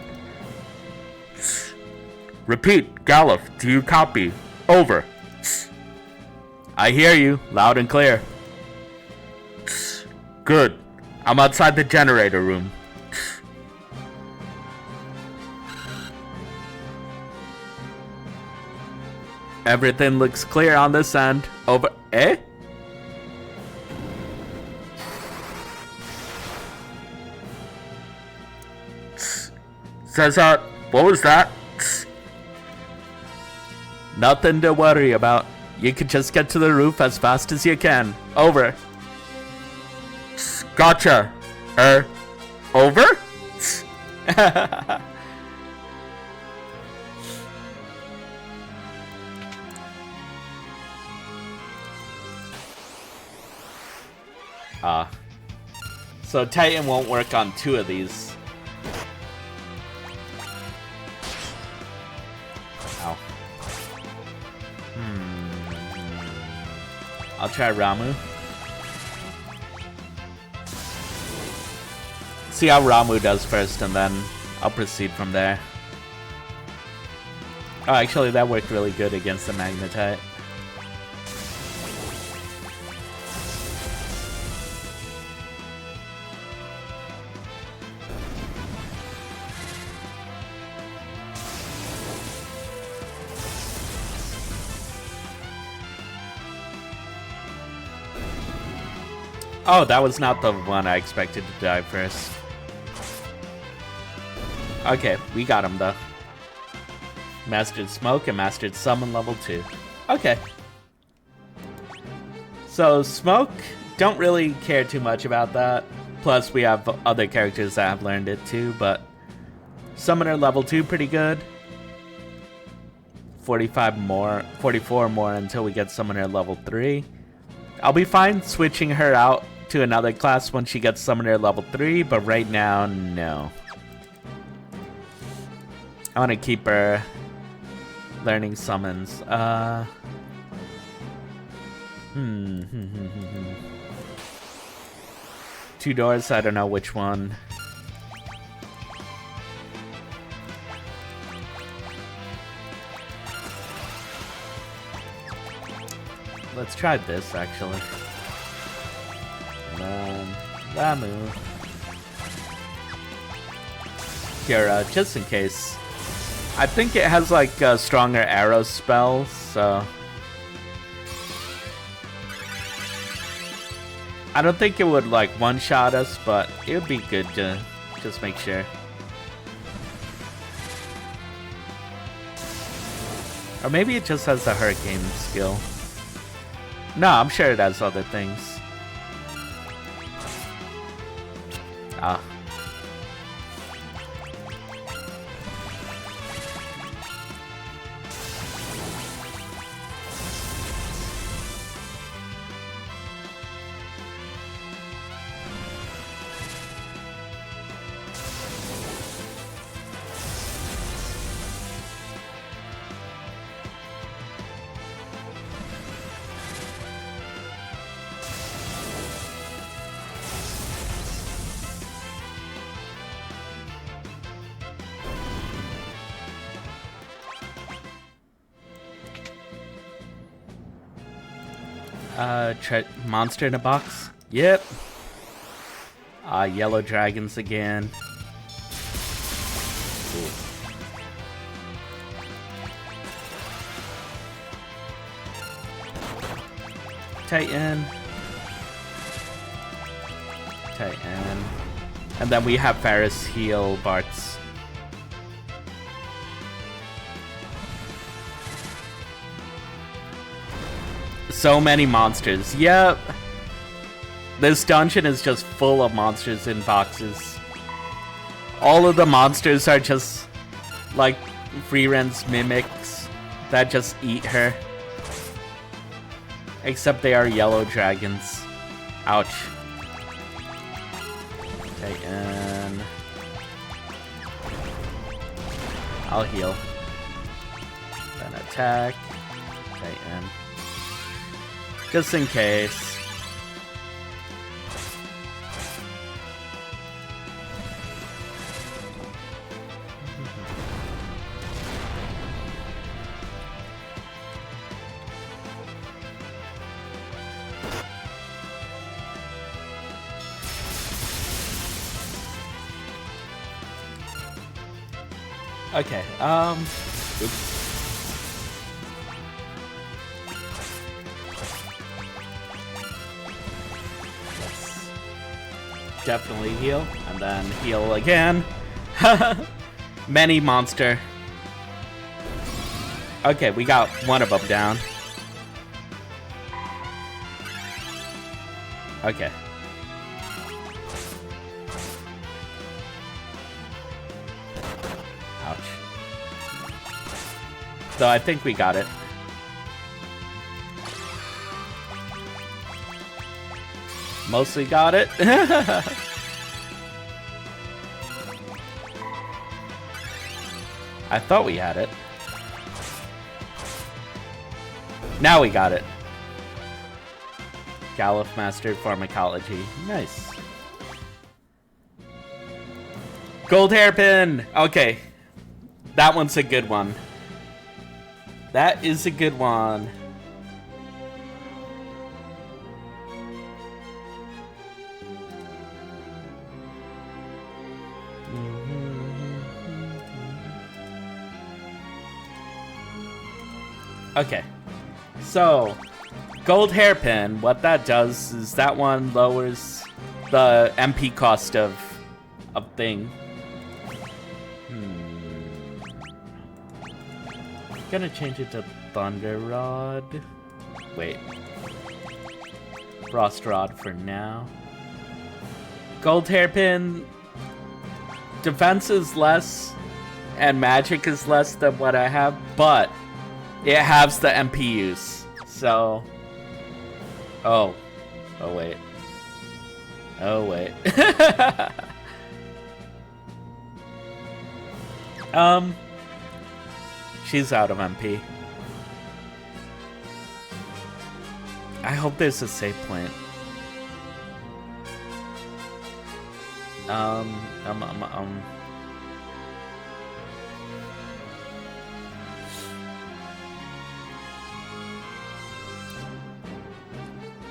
Repeat, Galuf, do you copy? Over. I hear you, loud and clear. Good. I'm outside the generator room. Everything looks clear on this end. Over. Eh? Says that. What was that? Nothing to worry about. You can just get to the roof as fast as you can. Over. Gotcha. Over? So Titan won't work on 2 of these. Ow. I'll try Ramu. See how Ramu does first, and then I'll proceed from there. Oh, actually, that worked really good against the Magnetite. Oh, that was not the one I expected to die first. Okay, we got him though. Mastered Smoke and Mastered Summon level 2. Okay. So Smoke, don't really care too much about that. Plus we have other characters that have learned it too, but Summoner level 2 pretty good. 44 more until we get Summoner level 3. I'll be fine switching her out to another class once she gets Summoner level 3, but right now, no. I want to keep her learning summons. 2 doors, I don't know which one. Let's try this, actually. Ramu. Kira, just in case. I think it has like a stronger arrow spell, so I don't think it would like one-shot us, but it would be good to just make sure. Or maybe it just has the hurricane skill. No, I'm sure it has other things. Ah. Monster in a box? Yep. Yellow dragons again. Ooh. Titan. Titan. And then we have Ferris heal Bart's. So many monsters. Yep. This dungeon is just full of monsters in boxes. All of the monsters are just like Freeren's mimics that just eat her. Except they are yellow dragons. Ouch. Titan. I'll heal. Then attack. Titan. Just in case. Okay, oops. Let's definitely heal, and then heal again. Many monster. Okay, we got one of them down. Okay. So I think we got it. Mostly got it. I thought we had it. Now we got it. Galuf mastered pharmacology. Nice. Gold hairpin! Okay. That one's a good one. That is a good one. Okay. So, gold hairpin, what that does is that one lowers the MP cost of thing. Gonna change it to Thunder Rod. Wait. Frost Rod for now. Gold hairpin. Defense is less and magic is less than what I have, but it has the MP use. So. Oh. Oh wait. Oh wait. She's out of MP. I hope there's a save point.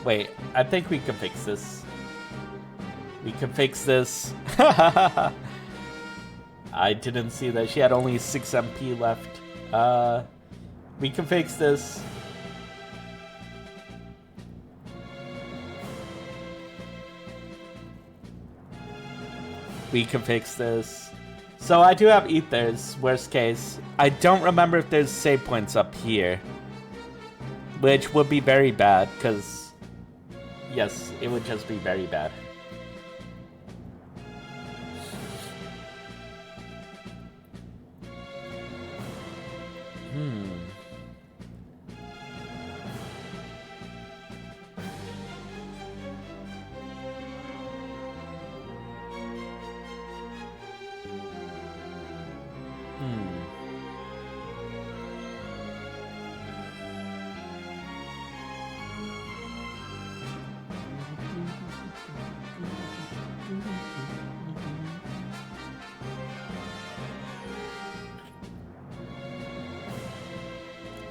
Wait, I think we can fix this. We can fix this. I didn't see that she had only 6 MP left. We can fix this. We can fix this. So I do have ethers, worst case. I don't remember if there's save points up here. Which would be very bad, because... yes, it would just be very bad.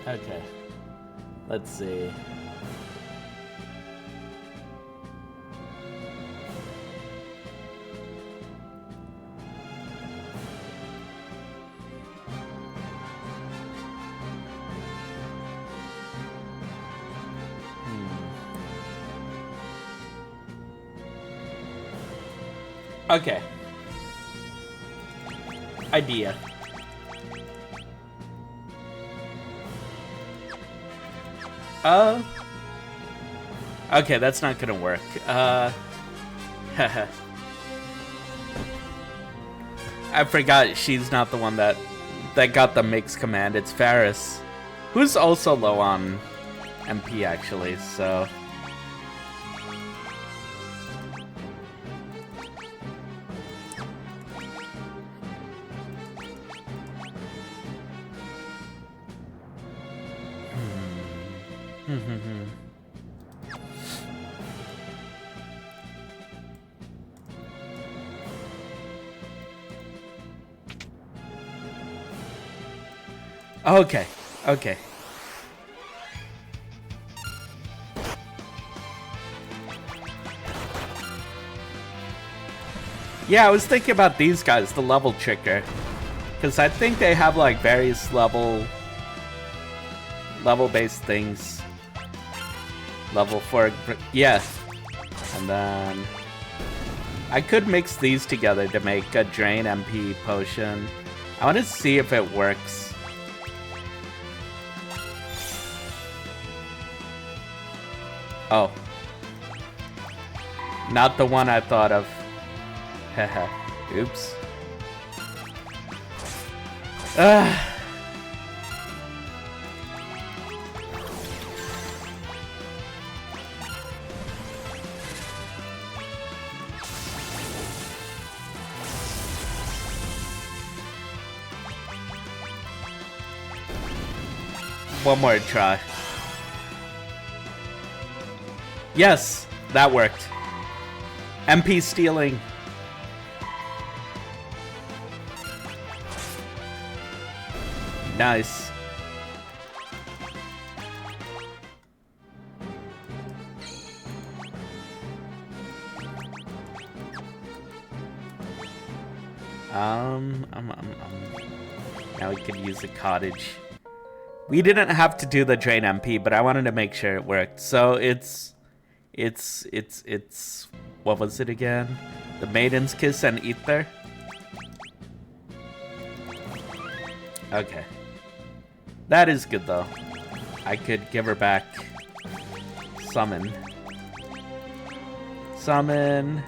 Okay. Let's see. Okay. Idea. Okay, that's not gonna work. Haha. I forgot she's not the one that got the mix command. It's Ferris, who's also low on MP actually, so... Okay, okay. Yeah, I was thinking about these guys, the level checker. Because I think they have like various level-based things. Level 4, yeah. And then I could mix these together to make a Drain MP potion. I want to see if it works. Oh. Not the one I thought of. Haha. Oops. One more try. Yes, that worked. MP stealing. Nice. Now we could use the cottage. We didn't have to do the Drain MP, but I wanted to make sure it worked. So it's what was it again? The Maiden's Kiss and Ether. Okay. That is good though. I could give her back Summon. Summon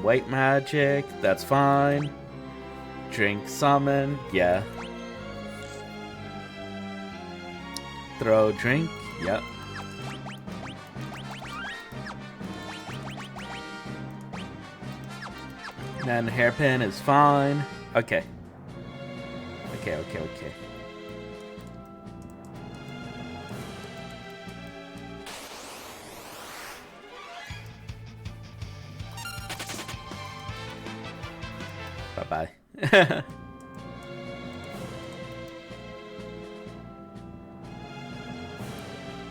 White Magic, that's fine. Drink Summon, yeah. Throw Drink, yep. Then Hairpin is fine. Okay. Okay. Bye-bye.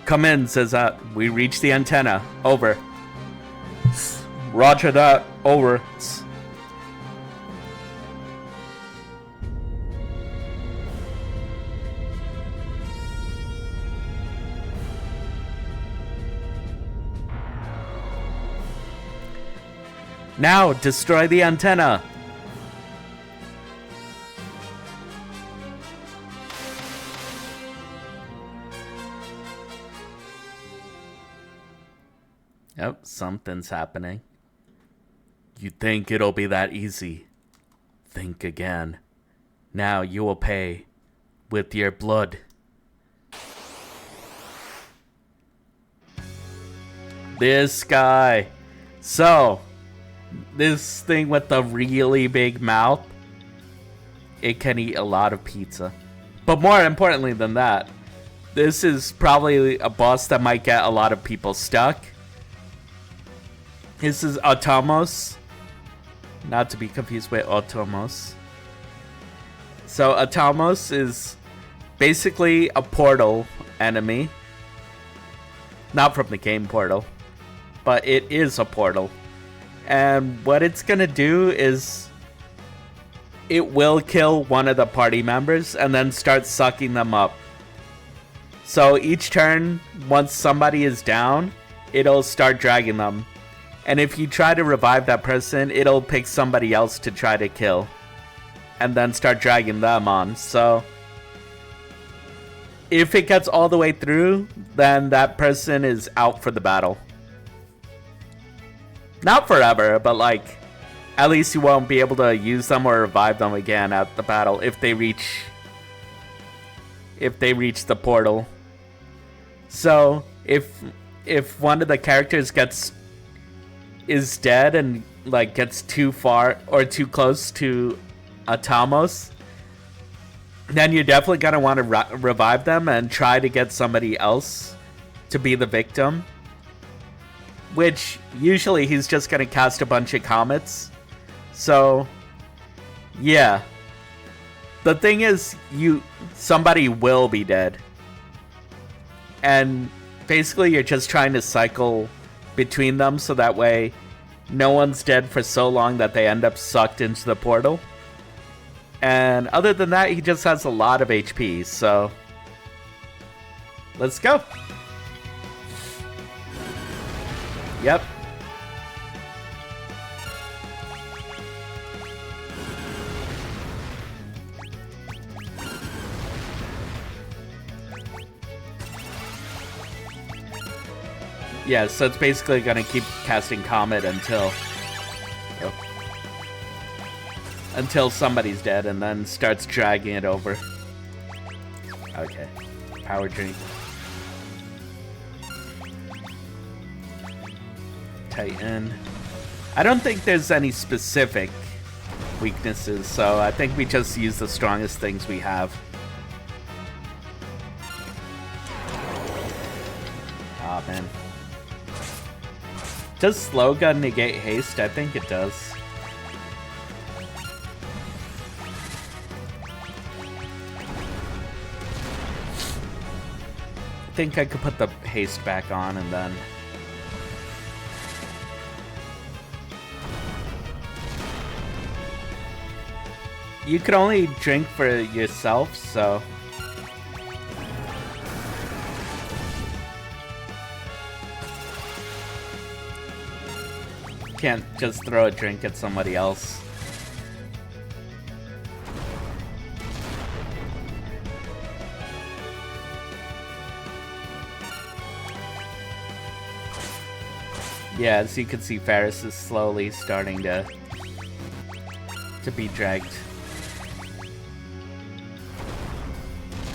Come in, says that. We reached the antenna. Over. Roger that. Over. Now, destroy the antenna. Yep, something's happening. You think it'll be that easy? Think again. Now you will pay with your blood. This guy. So, this thing with the really big mouth, it can eat a lot of pizza. But more importantly than that, this is probably a boss that might get a lot of people stuck. This is Atomos. Not to be confused with Atomos. So Atomos is basically a Portal enemy. Not from the game Portal, but it is a Portal. And what it's gonna do is it will kill one of the party members and then start sucking them up. So each turn, once somebody is down, it'll start dragging them. And if you try to revive that person, it'll pick somebody else to try to kill. And then start dragging them on. So if it gets all the way through, then that person is out for the battle. Not forever, but like, at least you won't be able to use them or revive them again at the battle if they reach the portal. So if one of the characters is dead and like gets too far or too close to a Talmos, then you're definitely gonna want to revive them and try to get somebody else to be the victim. Which usually he's just gonna cast a bunch of comets. So yeah. The thing is, somebody will be dead. And basically you're just trying to cycle between them so that way no one's dead for so long that they end up sucked into the portal. And other than that, he just has a lot of HP, so let's go. Yep. Yeah, so it's basically gonna keep casting Comet until somebody's dead, and then starts dragging it over. Okay. Power drink. Titan. I don't think there's any specific weaknesses, so I think we just use the strongest things we have. Aw, man. Does slow gun negate haste? I think it does. I think I could put the haste back on and then... You could only drink for yourself, so... Can't just throw a drink at somebody else. Yeah, as you can see, Ferris is slowly starting to be dragged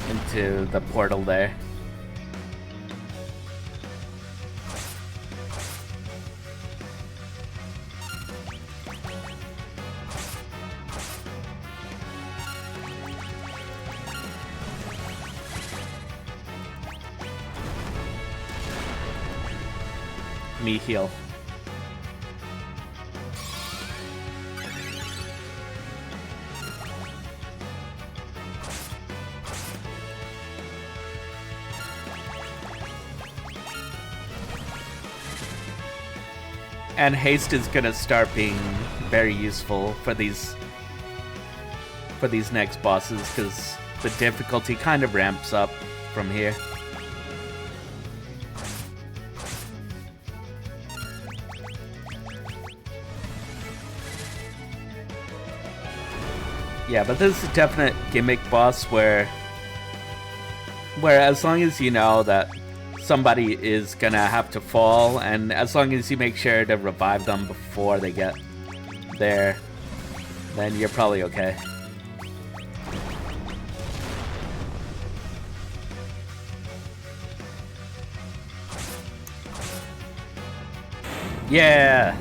into the portal there. Me heal. And haste is gonna start being very useful for these next bosses because the difficulty kind of ramps up from here. Yeah, but this is a definite gimmick boss where as long as you know that somebody is gonna have to fall, and as long as you make sure to revive them before they get there, then you're probably okay. Yeah!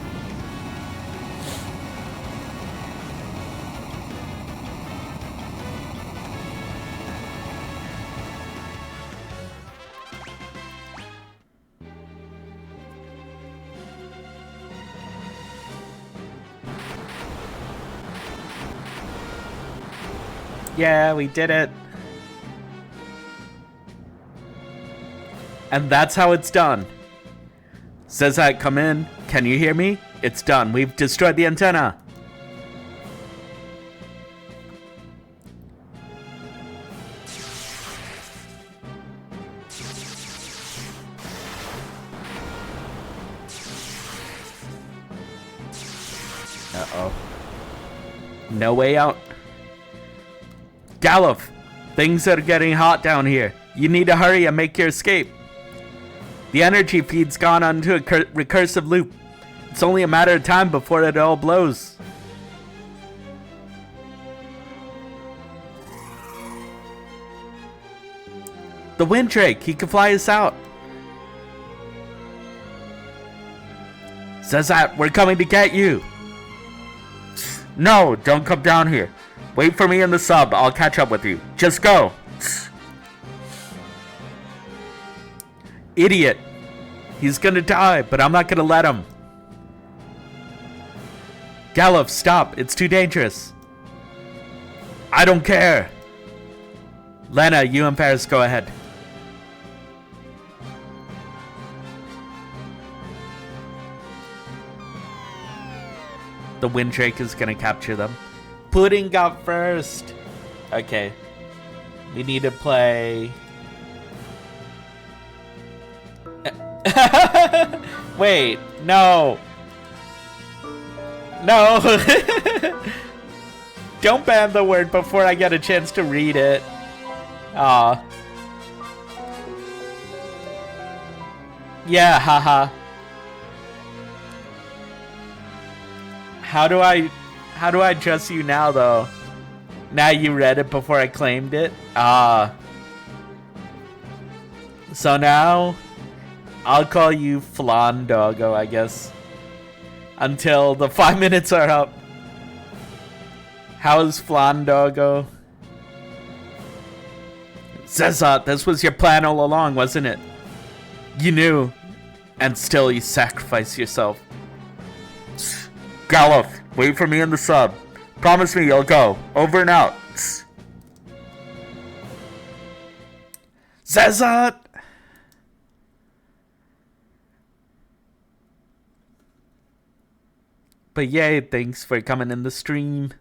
Yeah, we did it. And that's how it's done. Sezak, come in. Can you hear me? It's done. We've destroyed the antenna. Uh-oh. No way out. Galuf, things are getting hot down here. You need to hurry and make your escape. The energy feed's gone onto a recursive loop. It's only a matter of time before it all blows. The wind drake, he can fly us out. Zezat, we're coming to get you. No, don't come down here. Wait for me in the sub. I'll catch up with you. Just go. Idiot. He's gonna die, but I'm not gonna let him. Galuf, stop. It's too dangerous. I don't care. Lena, you and Ferris go ahead. The wind drake is gonna capture them. Pudding got first. Okay. We need to play. Wait, no. No. Don't ban the word before I get a chance to read it. Aw. Yeah, haha. How do I trust you now, though? Now you read it before I claimed it? Ah. So now, I'll call you Flan Doggo, I guess. Until the 5 minutes are up. How's Flan Doggo? Zezat, this was your plan all along, wasn't it? You knew. And still you sacrificed yourself. Galuf, wait for me in the sub. Promise me you'll go. Over and out. Zezat! But yay, thanks for coming in the stream.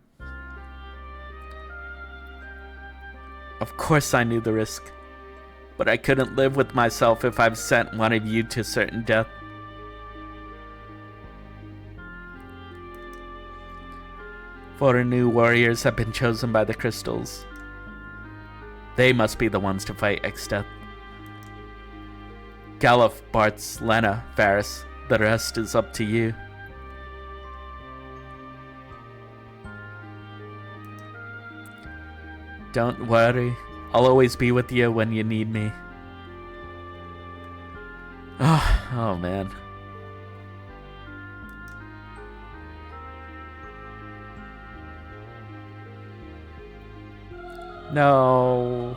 Of course I knew the risk. But I couldn't live with myself if I've sent one of you to certain death. Four new warriors have been chosen by the crystals. They must be the ones to fight X-Death. Galuf, Bartz, Lena, Varys, the rest is up to you. Don't worry, I'll always be with you when you need me. Oh man. No.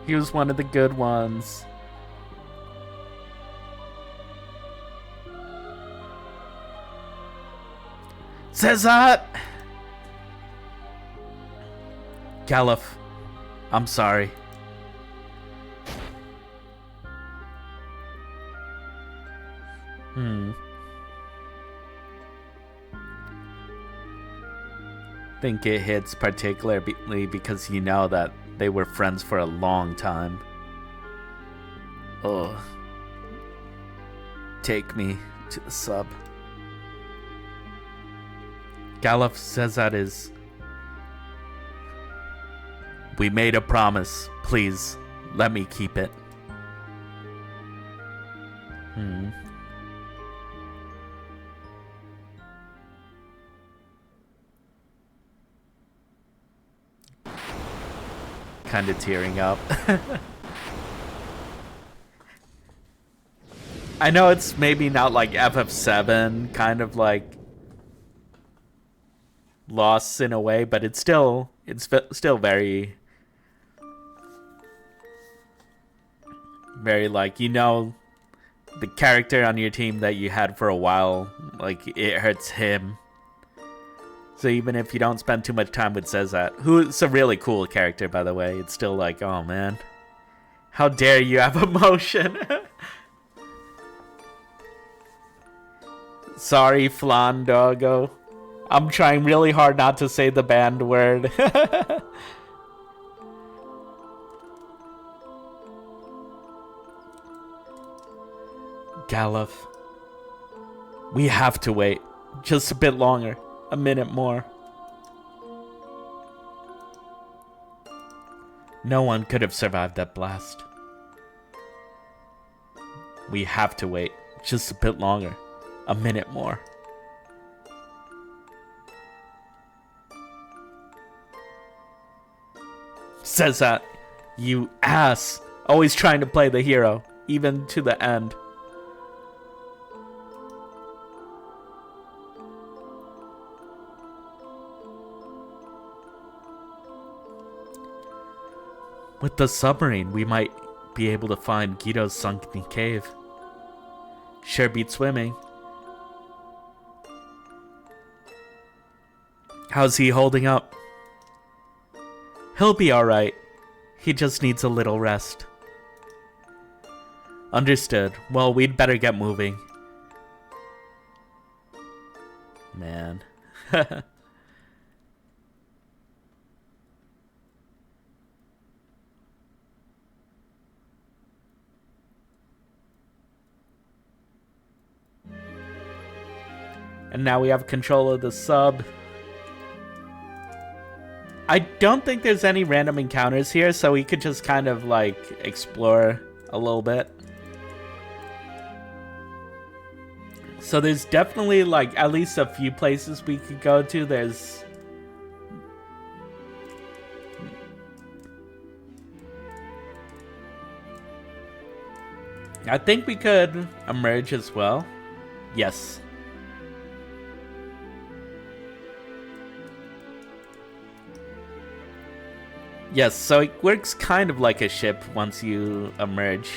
He was one of the good ones. Zezat! Galuf, I'm sorry. Think it hits particularly because you know that they were friends for a long time. Ugh. Take me to the sub. Galuf says that is. We made a promise. Please, let me keep it. Kind of tearing up. I know it's maybe not like FF7, kind of like lost in a way, but it's still very like, you know, the character on your team that you had for a while, like it hurts him. So even if you don't spend too much time with Zezat, who's a really cool character, by the way, it's still like, oh man, how dare you have emotion? Sorry, Flan Doggo. I'm trying really hard not to say the banned word. Galuf. We have to wait. Just a bit longer. A minute more. No one could have survived that blast. We have to wait. Just a bit longer. A minute more. Says that. You ass. Always trying to play the hero. Even to the end. With the submarine, we might be able to find Guido's sunken cave. Sure beats swimming. How's he holding up? He'll be alright. He just needs a little rest. Understood. Well, we'd better get moving. Man. And now we have control of the sub. I don't think there's any random encounters here, so we could just kind of like explore a little bit. So there's definitely like at least a few places we could go to. There's I think we could emerge as well. Yes. Yes, so it works kind of like a ship once you emerge.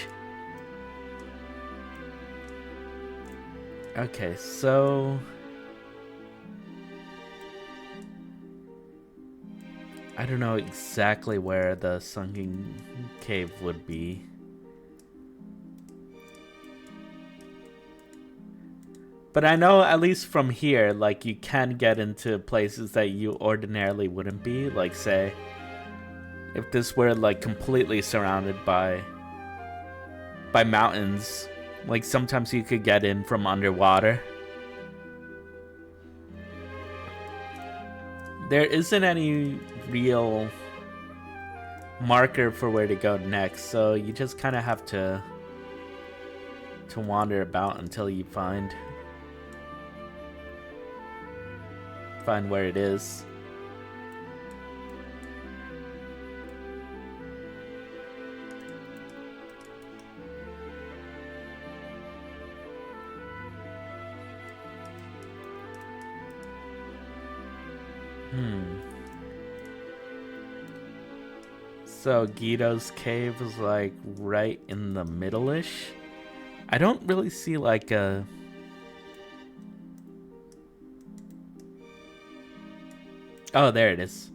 Okay, so I don't know exactly where the sunken cave would be. But I know at least from here, like you can get into places that you ordinarily wouldn't be, like say if this were like completely surrounded by mountains, like sometimes you could get in from underwater. There isn't any real marker for where to go next, so you just kind of have to wander about until you find where it is. So Guido's cave is like right in the middle-ish. I don't really see like a... Oh, there it is.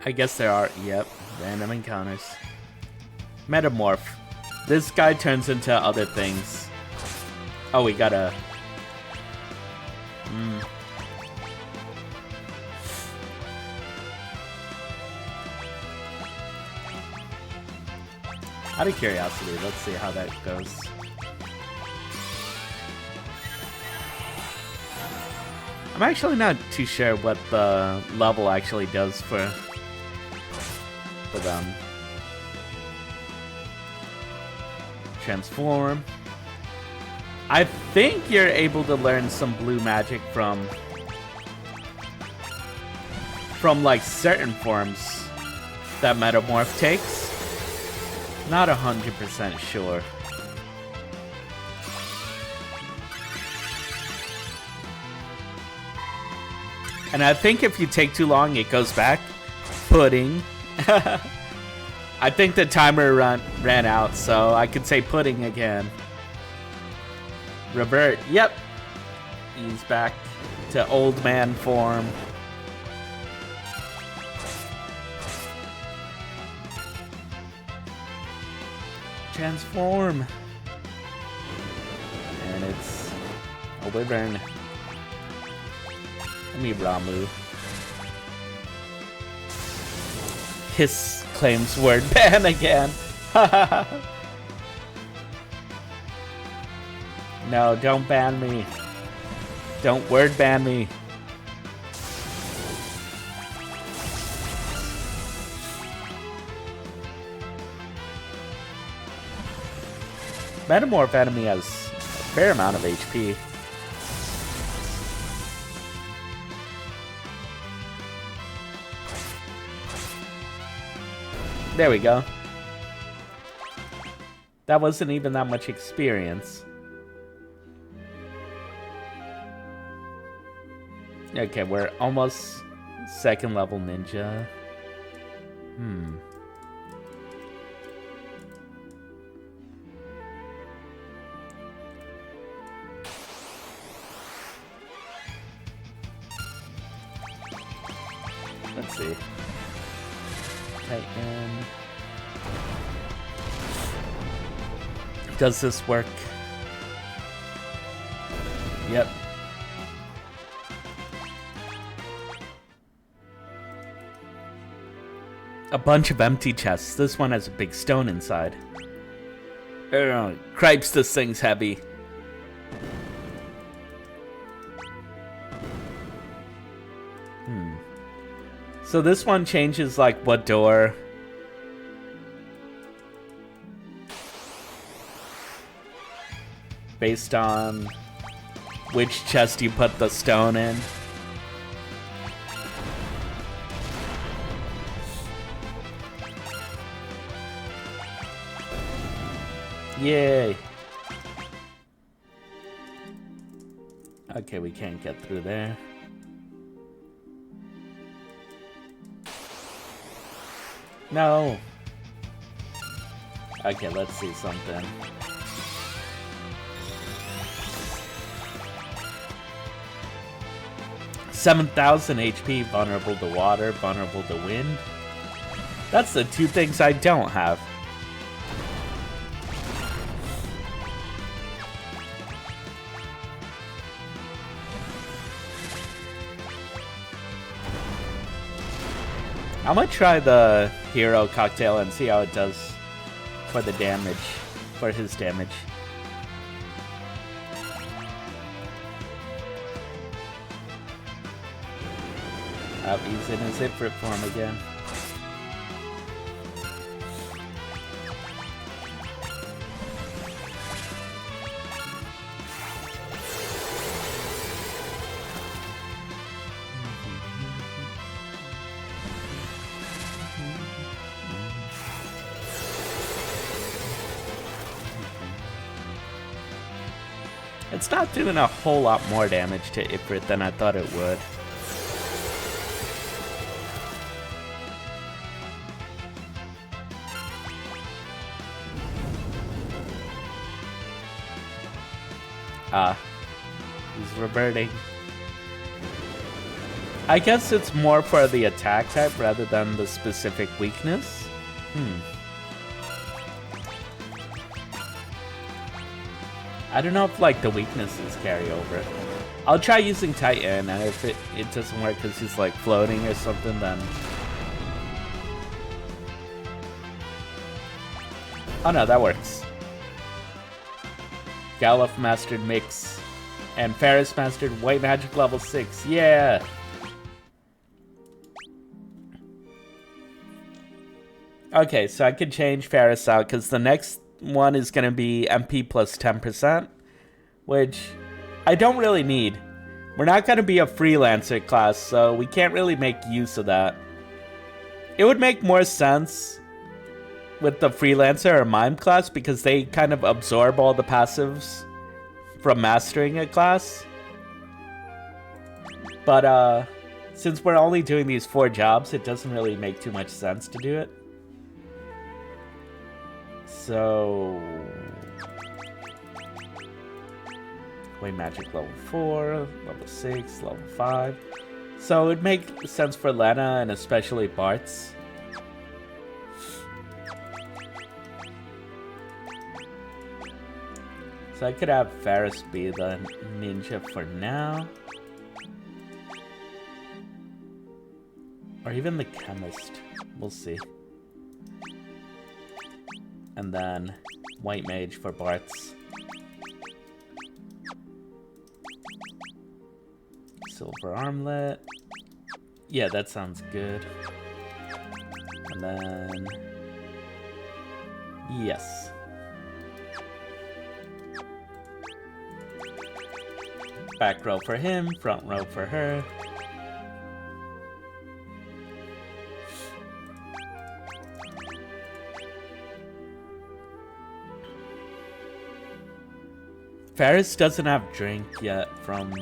I guess there are, yep, random encounters. Metamorph. This guy turns into other things. Oh, we gotta... Out of curiosity, let's see how that goes. I'm actually not too sure what the level actually does for them. Transform. I think you're able to learn some blue magic from like certain forms that Metamorph takes. Not 100% sure. And I think if you take too long, it goes back. Pudding. I think the timer ran out, so I could say pudding again. Revert. Yep. He's back to old man form. Transform. And it's a A wyvern. Let me Ramu. Hiss claims word ban again. No, don't ban me. Don't word ban me. Metamorph enemy has a fair amount of HP. There we go. That wasn't even that much experience. Okay, we're almost second level ninja. Let's see. Titan. Does this work? Yep. A bunch of empty chests. This one has a big stone inside. Cripes, this thing's heavy. So this one changes like what door. Based on which chest you put the stone in. Yay. Okay, we can't get through there. No. Okay, let's see something. $7,000 HP, vulnerable to water, vulnerable to wind. That's the two things I don't have. I'm gonna try the hero cocktail and see how it does for the damage, for his damage. Oh, he's in his Ifrit form again. It's not doing a whole lot more damage to Ifrit than I thought it would. He's reverting. I guess it's more for the attack type rather than the specific weakness. I don't know if like the weaknesses carry over. I'll try using Titan, and if it doesn't work because he's like floating or something, then... Oh no, that works. Galuf mastered Mix, and Ferris mastered White Magic level 6. Yeah! Okay, so I could change Ferris out because the next one is going to be MP plus 10%, which I don't really need. We're not going to be a freelancer class, so we can't really make use of that. It would make more sense with the freelancer or mime class because they kind of absorb all the passives from mastering a class. But since we're only doing these 4 jobs, it doesn't really make too much sense to do it. So... White Magic level 4, level 6, level 5. So it'd make sense for Lena and especially Bart's. So I could have Ferris be the ninja for now. Or even the chemist. We'll see. And then White Mage for Bart's. Silver Armlet. Yeah, that sounds good. And then... yes. Back row for him, front row for her. Ferris doesn't have drink yet from...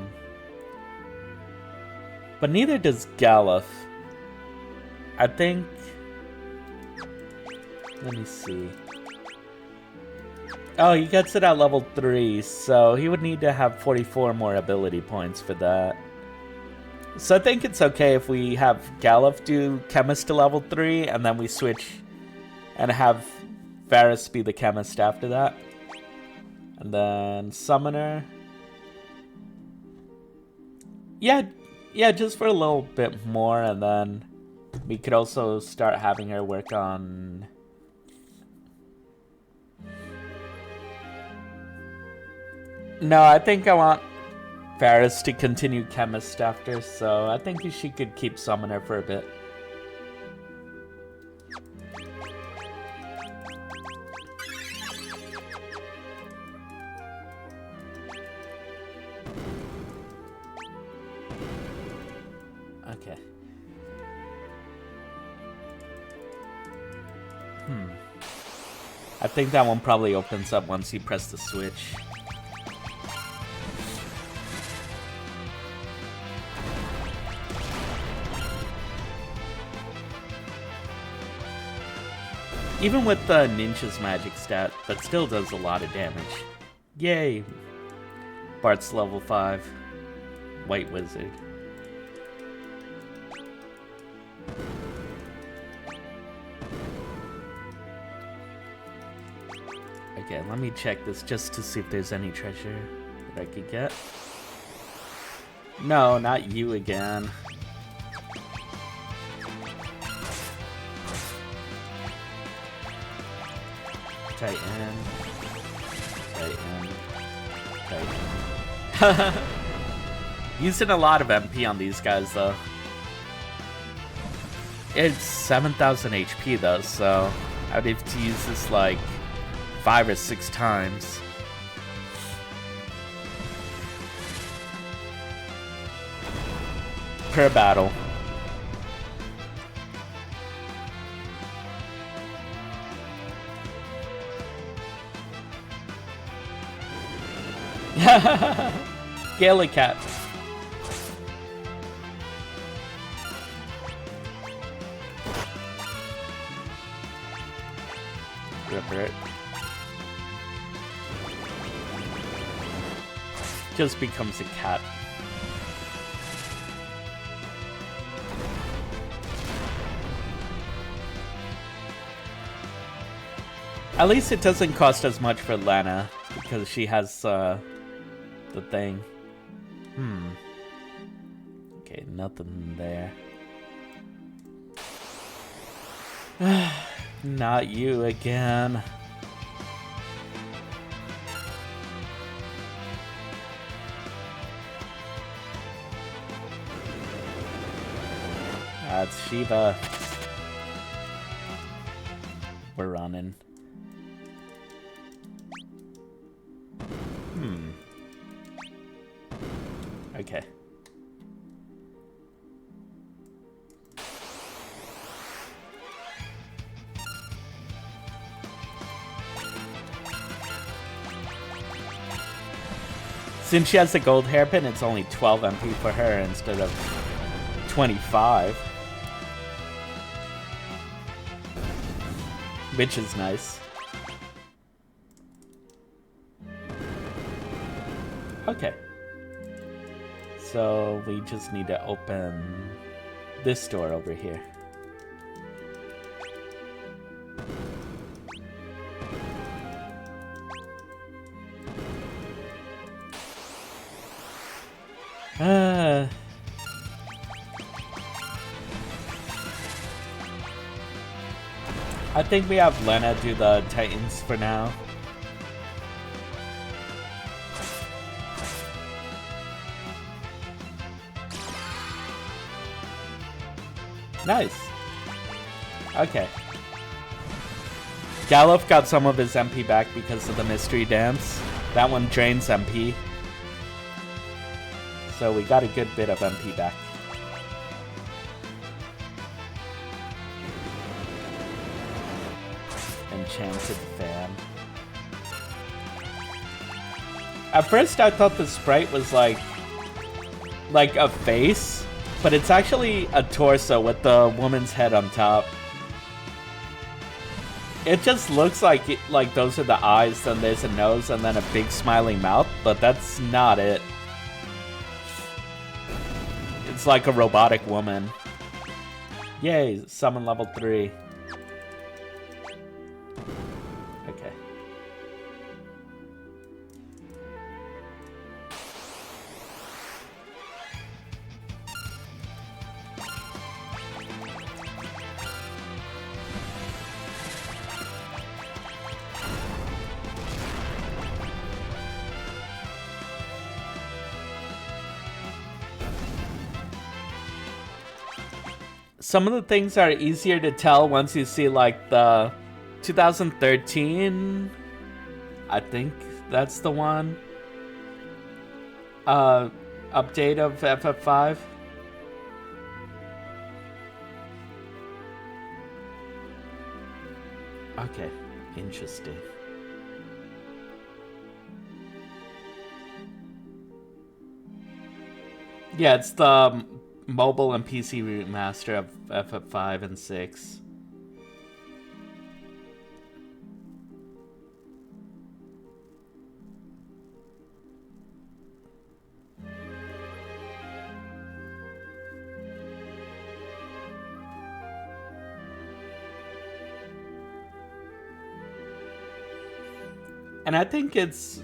but neither does Galuf. I think... let me see. Oh, he gets it at level 3, so he would need to have 44 more ability points for that. So I think it's okay if we have Galuf do Chemist to level 3, and then we switch and have Ferris be the Chemist after that. And then Summoner. Yeah, just for a little bit more, and then we could also start having her work on... no, I think I want Ferris to continue Chemist after, so I think she could keep Summoner for a bit. Okay. I think that one probably opens up once you press the switch. Even with the ninja's magic stat, that still does a lot of damage. Yay! Bart's level 5. White Wizard. Okay, let me check this just to see if there's any treasure that I could get. No, not you again. Titan. Using a lot of MP on these guys, though. It's 7,000 HP, though, so I would have to use this, like, 5 or 6 times. Per battle. Scaly cat. Ripper it. Just becomes a cat. At least it doesn't cost as much for Lana, because she has the thing. Okay, nothing there. Not you again. That's Shiva. We're running. Okay. Since she has the gold hairpin, it's only 12 MP for her instead of 25. Which is nice. Okay. So we just need to open this door over here. I think we have Lena do the Titans for now. Nice. Okay. Galuf got some of his MP back because of the mystery dance. That one drains MP. So we got a good bit of MP back. Enchanted fan. At first I thought the sprite was like a face, but it's actually a torso with the woman's head on top. It just looks like those are the eyes, then there's a nose, and then a big smiling mouth, but that's not it. It's like a robotic woman. Yay, summon level 3. Okay. Some of the things are easier to tell once you see like the 2013, I think that's the one, update of FF5. Okay, interesting. Yeah, it's the mobile and PC remaster of FF5 and 6. And I think it's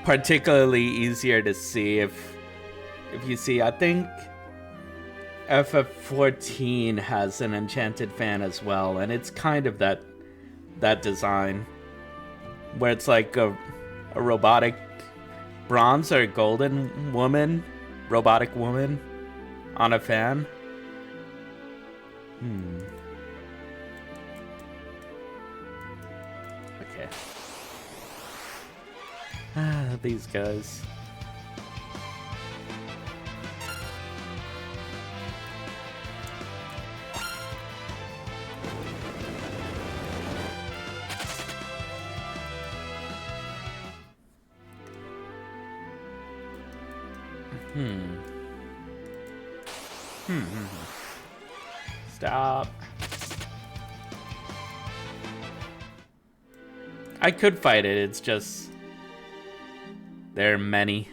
particularly easier to see if you see, I think FF14 has an enchanted fan as well, and it's kind of that design where it's like a robotic bronze or golden woman, robotic woman on a fan. Okay. These guys. Stop. I could fight it, it's just there are many.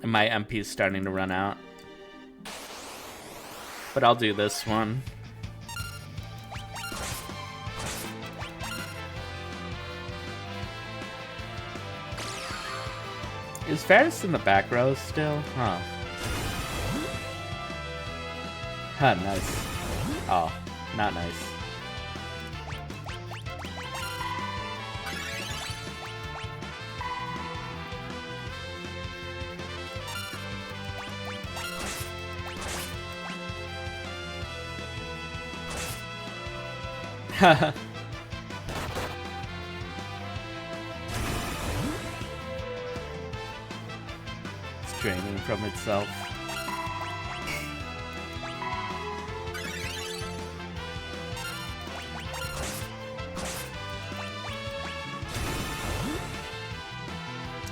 And my MP's starting to run out. But I'll do this one. Is Ferris in the back row still? Huh. Huh, nice. Oh, not nice. Haha. It's draining from itself.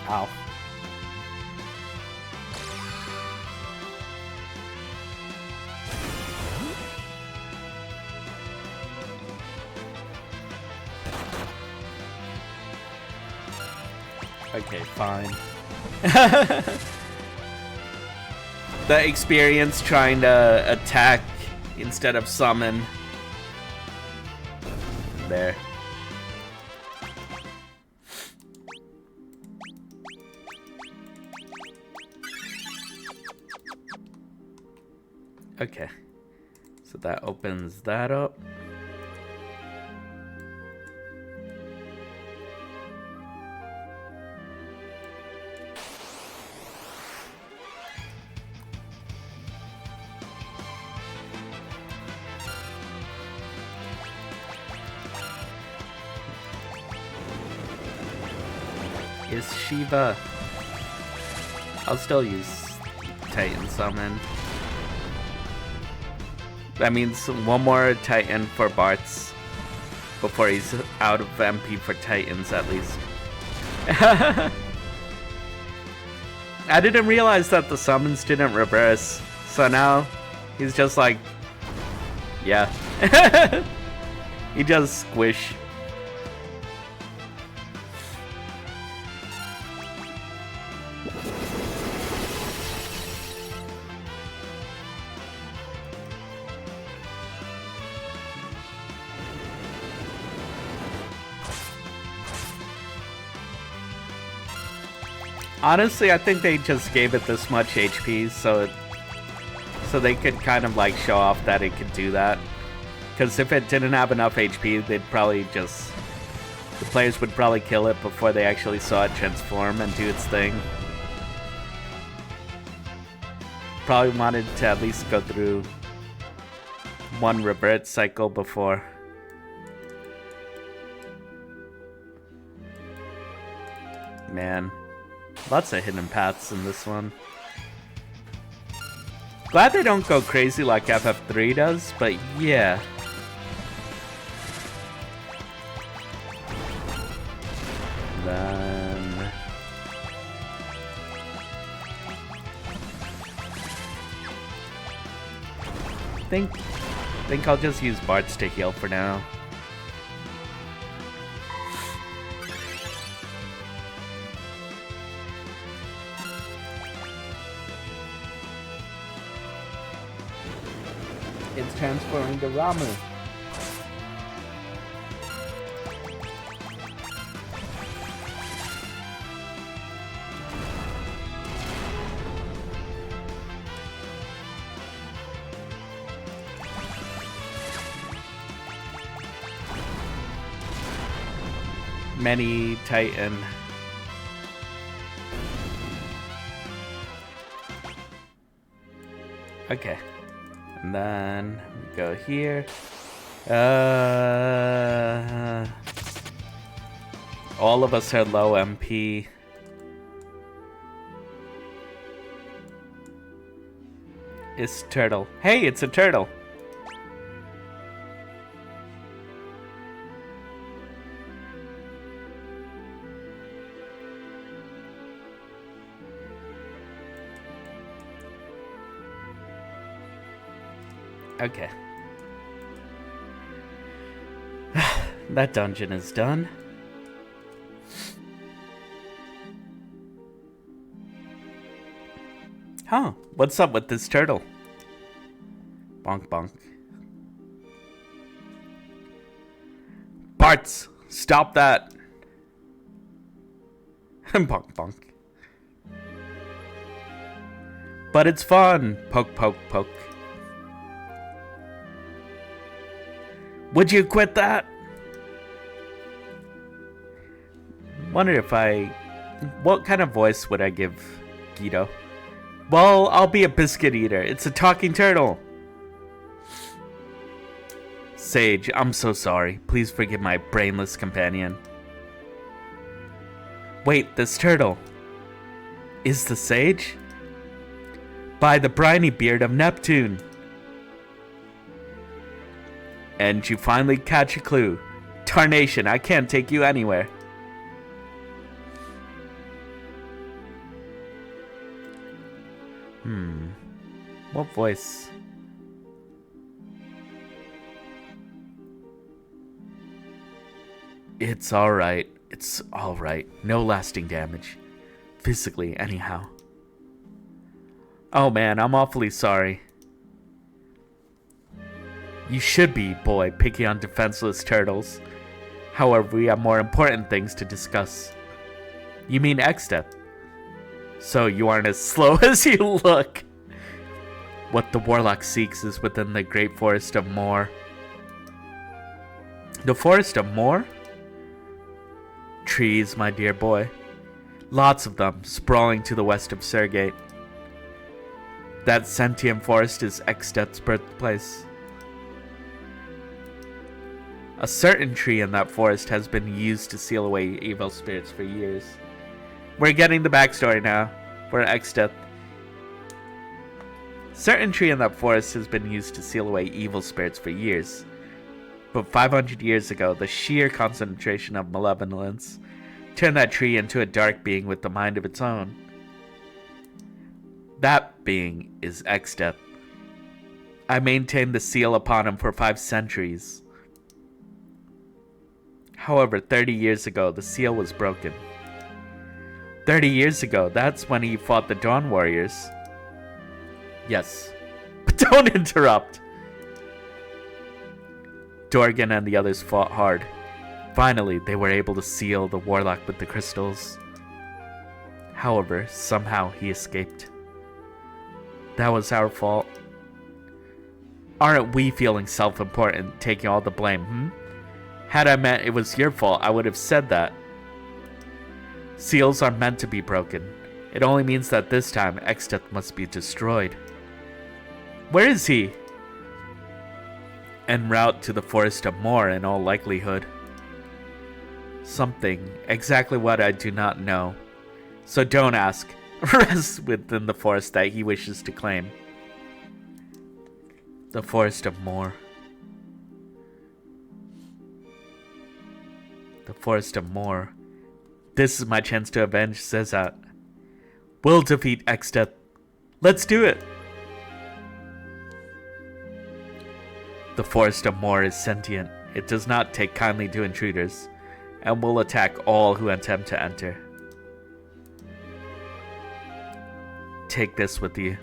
Ow. Okay, fine. The experience trying to attack instead of summon. There. Okay. So that opens that up. Is Shiva. I'll still use Titan Summon. That means one more Titan for Bartz before he's out of MP for Titans, at least. I didn't realize that the summons didn't reverse, so now he's just like, yeah. He just squish. Honestly, I think they just gave it this much HP so they could kind of like show off that it could do that. Because if it didn't have enough HP, they'd probably just... the players would probably kill it before they actually saw it transform and do its thing. Probably wanted to at least go through one revert cycle before. Man. Lots of hidden paths in this one. Glad they don't go crazy like FF3 does, but yeah. Then... think I'll just use Bartz to heal for now. It's transferring to Ramu. Many Titan. Okay. And then we go here. All of us are low MP. It's turtle. Hey, it's a turtle. Okay. That dungeon is done. Huh, what's up with this turtle? Bonk bonk. Bartz, stop that. Bonk bonk. But it's fun. Poke poke poke. Would you quit that? Wonder if what kind of voice would I give Guido? Well, I'll be a biscuit eater. It's a talking turtle. Sage, I'm so sorry. Please forgive my brainless companion. Wait, this turtle is the Sage? By the briny beard of Neptune. And you finally catch a clue. Tarnation, I can't take you anywhere. What voice? It's alright. It's alright. No lasting damage. Physically, anyhow. Oh man, I'm awfully sorry. You should be, boy, picking on defenseless turtles. However, we have more important things to discuss. You mean X-Step? So you aren't as slow as you look. What the warlock seeks is within the great forest of Moor. The forest of Moor? Trees, my dear boy. Lots of them, sprawling to the west of Surgate. That sentient forest is Extet's birthplace. A certain tree in that forest has been used to seal away evil spirits for years. We're getting the backstory now for Extet. Certain tree in that forest has been used to seal away evil spirits for years. But 500 years ago, the sheer concentration of malevolence turned that tree into a dark being with a mind of its own. That being is Extet. I maintained the seal upon him for 5 centuries. However, 30 years ago, the seal was broken. 30 years ago, that's when he fought the Dawn Warriors. Yes, but don't interrupt. Dorgan and the others fought hard. Finally, they were able to seal the warlock with the crystals. However, somehow he escaped. That was our fault. Aren't we feeling self-important, taking all the blame, Had I meant it was your fault, I would have said that. Seals are meant to be broken. It only means that this time, Extet must be destroyed. Where is he? En route to the Forest of Moor, in all likelihood. Something, exactly what I do not know. So don't ask. Rests within the forest that he wishes to claim. The Forest of Moor. The Forest of Moor. This is my chance to avenge Zezat. We'll defeat Extet. Let's do it! The Forest of Moor is sentient. It does not take kindly to intruders, and will attack all who attempt to enter. Take this with you.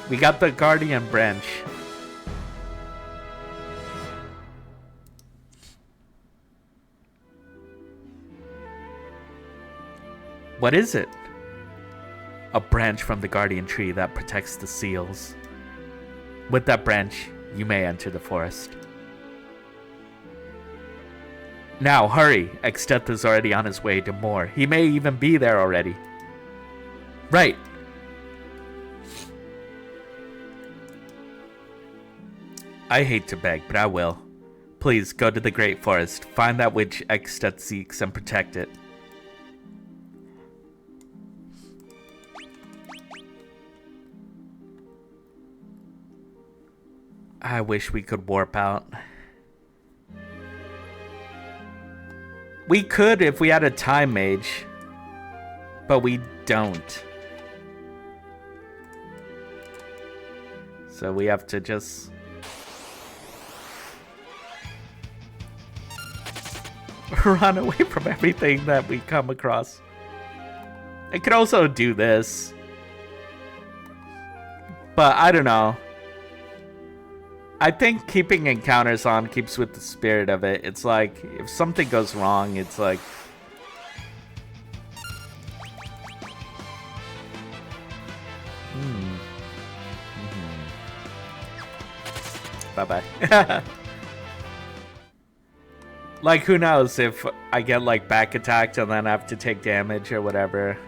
We got the Guardian branch. What is it? A branch from the Guardian tree that protects the seals. With that branch, you may enter the forest. Now, hurry! Extet is already on his way to Moor. He may even be there already. Right! I hate to beg, but I will. Please, go to the Great Forest, find that which Extet seeks, and protect it. I wish we could warp out. We could if we had a time mage, but we don't. So we have to just run away from everything that we come across. I could also do this, but I don't know. I think keeping encounters on keeps with the spirit of it. It's like, if something goes wrong, it's like... Bye-bye. Like, who knows if I get, like, back attacked and then I have to take damage or whatever.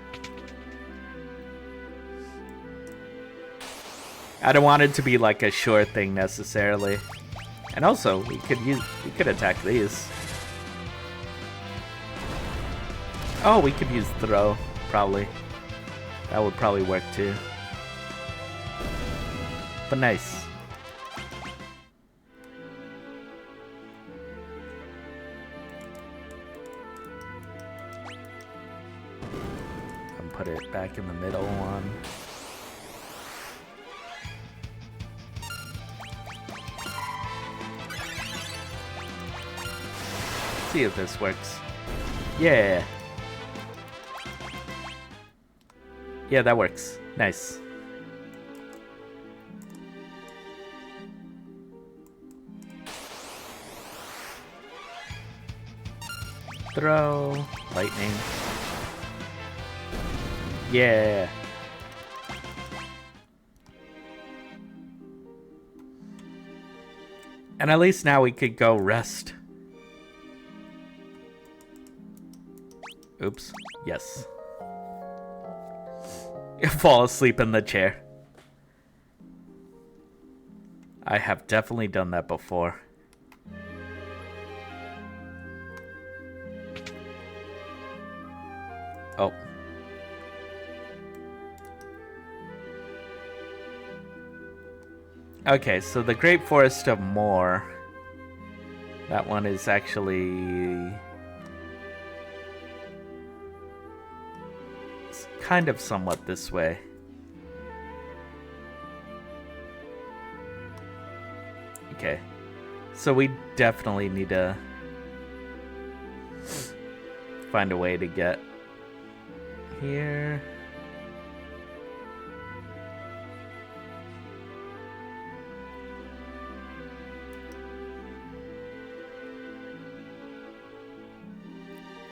I don't want it to be like a sure thing necessarily. And also, we could attack these. Oh, we could use throw, probably. That would probably work too. But nice. And put it back in the middle one. See if this works. Yeah. Yeah, that works. Nice. throw. Lightning. Yeah. And at least now we could go rest. Oops. Yes. Fall asleep in the chair. I have definitely done that before. Oh. Okay, so the Great Forest of Moor. That one is actually... it's kind of somewhat this way. Okay. So we definitely need to find a way to get here.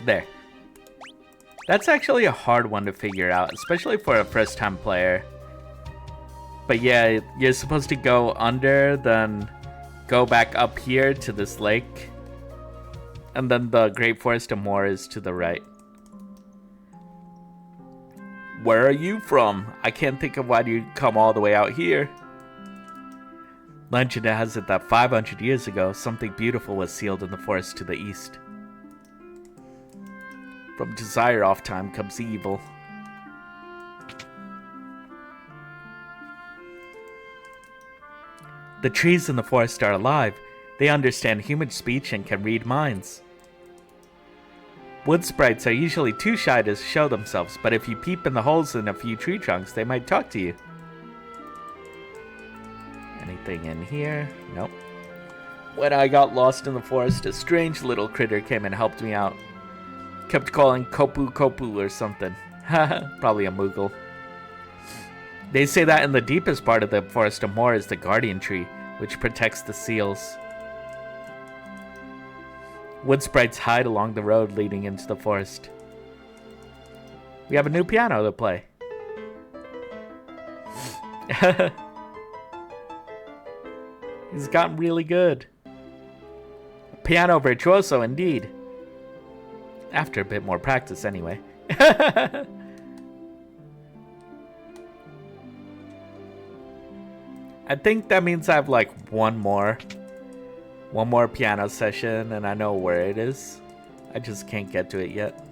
There. That's actually a hard one to figure out, especially for a first-time player. But yeah, you're supposed to go under, then go back up here to this lake. And then the Great Forest of Moor is to the right. Where are you from? I can't think of why you come all the way out here. Legend has it that 500 years ago, something beautiful was sealed in the forest to the east. From desire off time comes evil. The trees in the forest are alive. They understand human speech and can read minds. Wood sprites are usually too shy to show themselves, but if you peep in the holes in a few tree trunks, they might talk to you. Anything in here? Nope. When I got lost in the forest, a strange little critter came and helped me out. Kept calling Kopu Kopu or something. Probably a Moogle. They say that in the deepest part of the Forest of Moor is the Guardian Tree, which protects the seals. Wood sprites hide along the road leading into the forest. We have a new piano to play. He's gotten really good. Piano virtuoso indeed. After a bit more practice, anyway. I think that means I have like one more piano session, and I know where it is. I just can't get to it yet.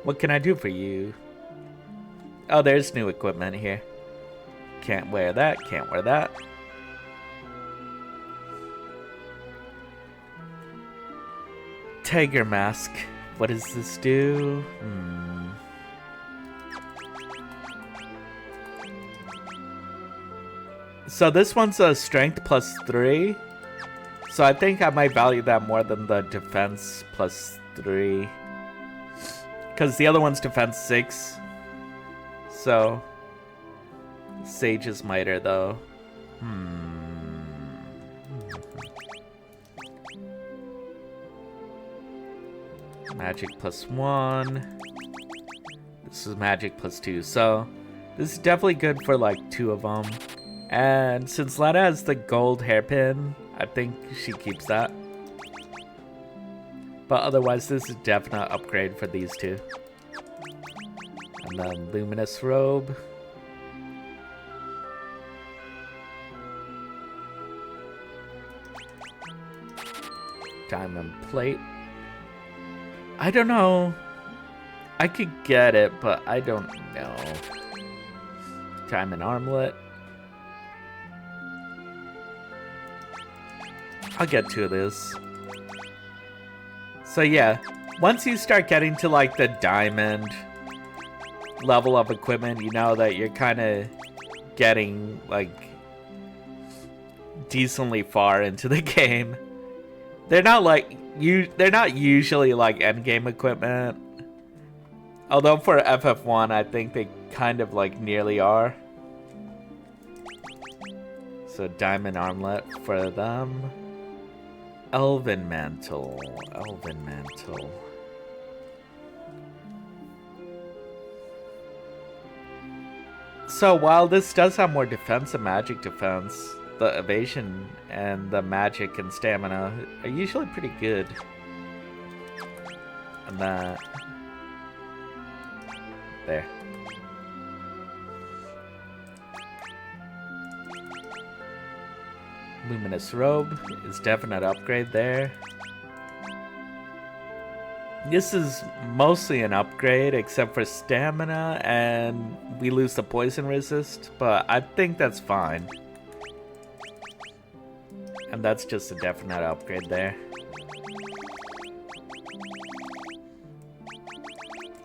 What can I do for you? Oh, there's new equipment here. Can't wear that, can't wear that. Tiger mask. What does this do? So this one's a strength +3. So I think I might value that more than the defense +3. Because the other one's defense 6. So Sage's Miter though. Magic +1. This is magic +2. So this is definitely good for like 2 of them. And since Lana has the gold hairpin, I think she keeps that. But otherwise, this is definite upgrade for these two. And then luminous robe. Diamond plate. I don't know. I could get it, but I don't know. Diamond armlet. I'll get 2 of this. So yeah, once you start getting to like the diamond level of equipment, you know that you're kind of getting like decently far into the game. They're not like they're not usually like endgame equipment. Although for FF1, I think they kind of like nearly are. So diamond armlet for them. Elven Mantle. Elven Mantle. So while this does have more defense and magic defense, the evasion and the magic and stamina are usually pretty good. And that... There. Luminous Robe is definite upgrade there. This is mostly an upgrade except for stamina, and we lose the poison resist, but I think that's fine. And that's just a definite upgrade there.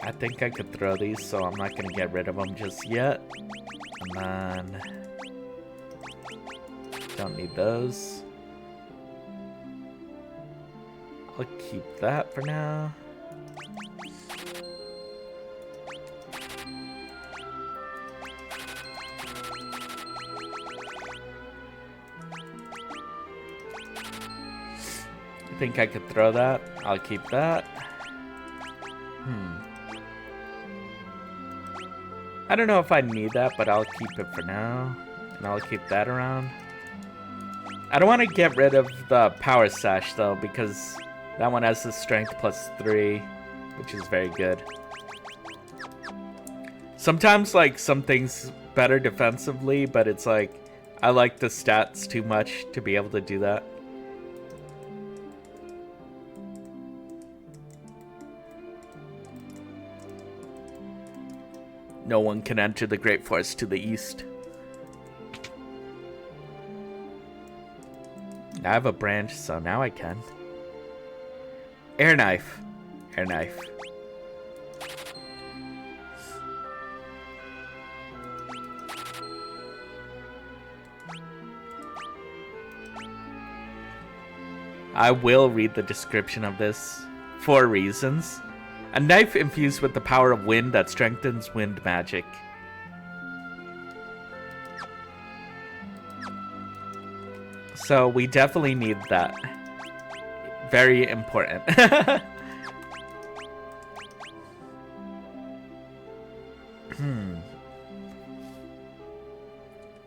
I think I could throw these, so I'm not going to get rid of them just yet. And then... Don't need those. I'll keep that for now. I think I could throw that. I'll keep that. I don't know if I need that, but I'll keep it for now. And I'll keep that around. I don't want to get rid of the Power Sash, though, because that one has the Strength +3, which is very good. Sometimes, like, some things better defensively, but it's like, I like the stats too much to be able to do that. No one can enter the Great Forest to the east. I have a branch, so now I can. Air knife. Air knife. I will read the description of this for reasons. A knife infused with the power of wind that strengthens wind magic. So we definitely need that. Very important.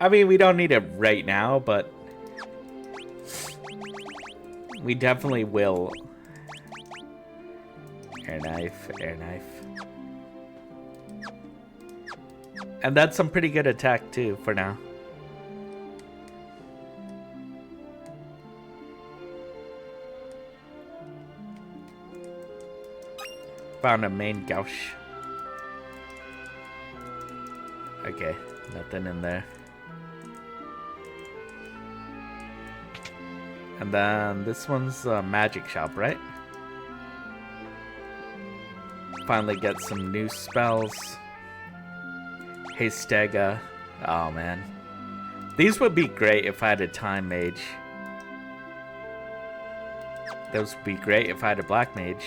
I mean, we don't need it right now, but we definitely will. Air knife, air knife. And that's some pretty good attack too for now. Found a main gouge. Okay, nothing in there. And then this one's a magic shop, right? Finally get some new spells. Hastega. Oh man. These would be great if I had a time mage. Those would be great if I had a black mage.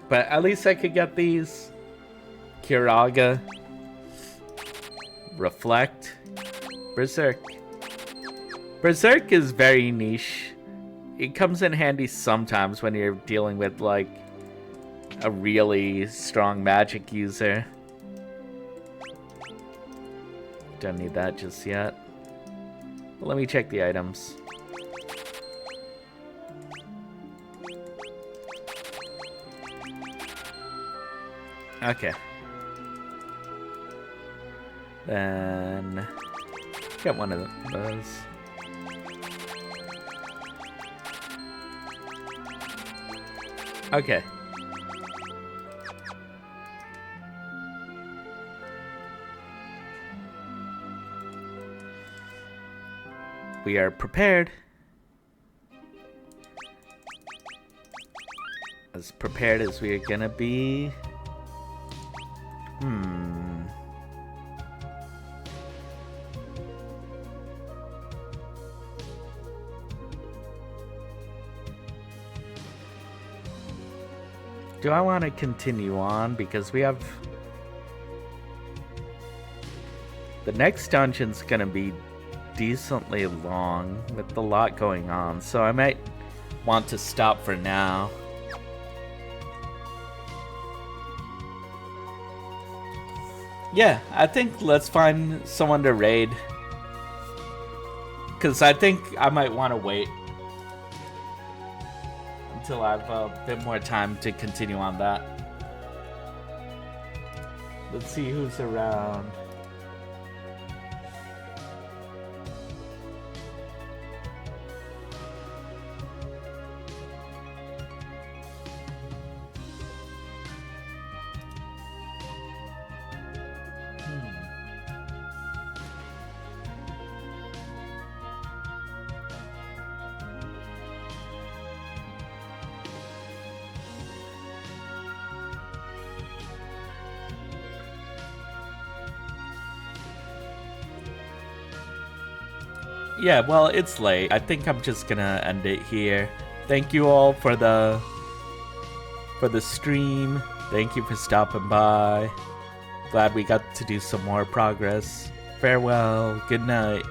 But at least I could get these. Kiraga. Reflect. Berserk. Berserk is very niche. It comes in handy sometimes when you're dealing with like a really strong magic user. Don't need that just yet. But let me check the items. Okay. Then get one of those. Okay. We are prepared. As prepared as we are gonna be. Do I want to continue on? Because we have... The next dungeon's gonna be decently long with a lot going on. So I might want to stop for now. Yeah, I think let's find someone to raid. Because I think I might want to wait until I have a bit more time to continue on that. Let's see who's around. Yeah, well, it's late. I think I'm just gonna end it here. Thank you all for the stream. Thank you for stopping by. Glad we got to do some more progress. Farewell. Good night.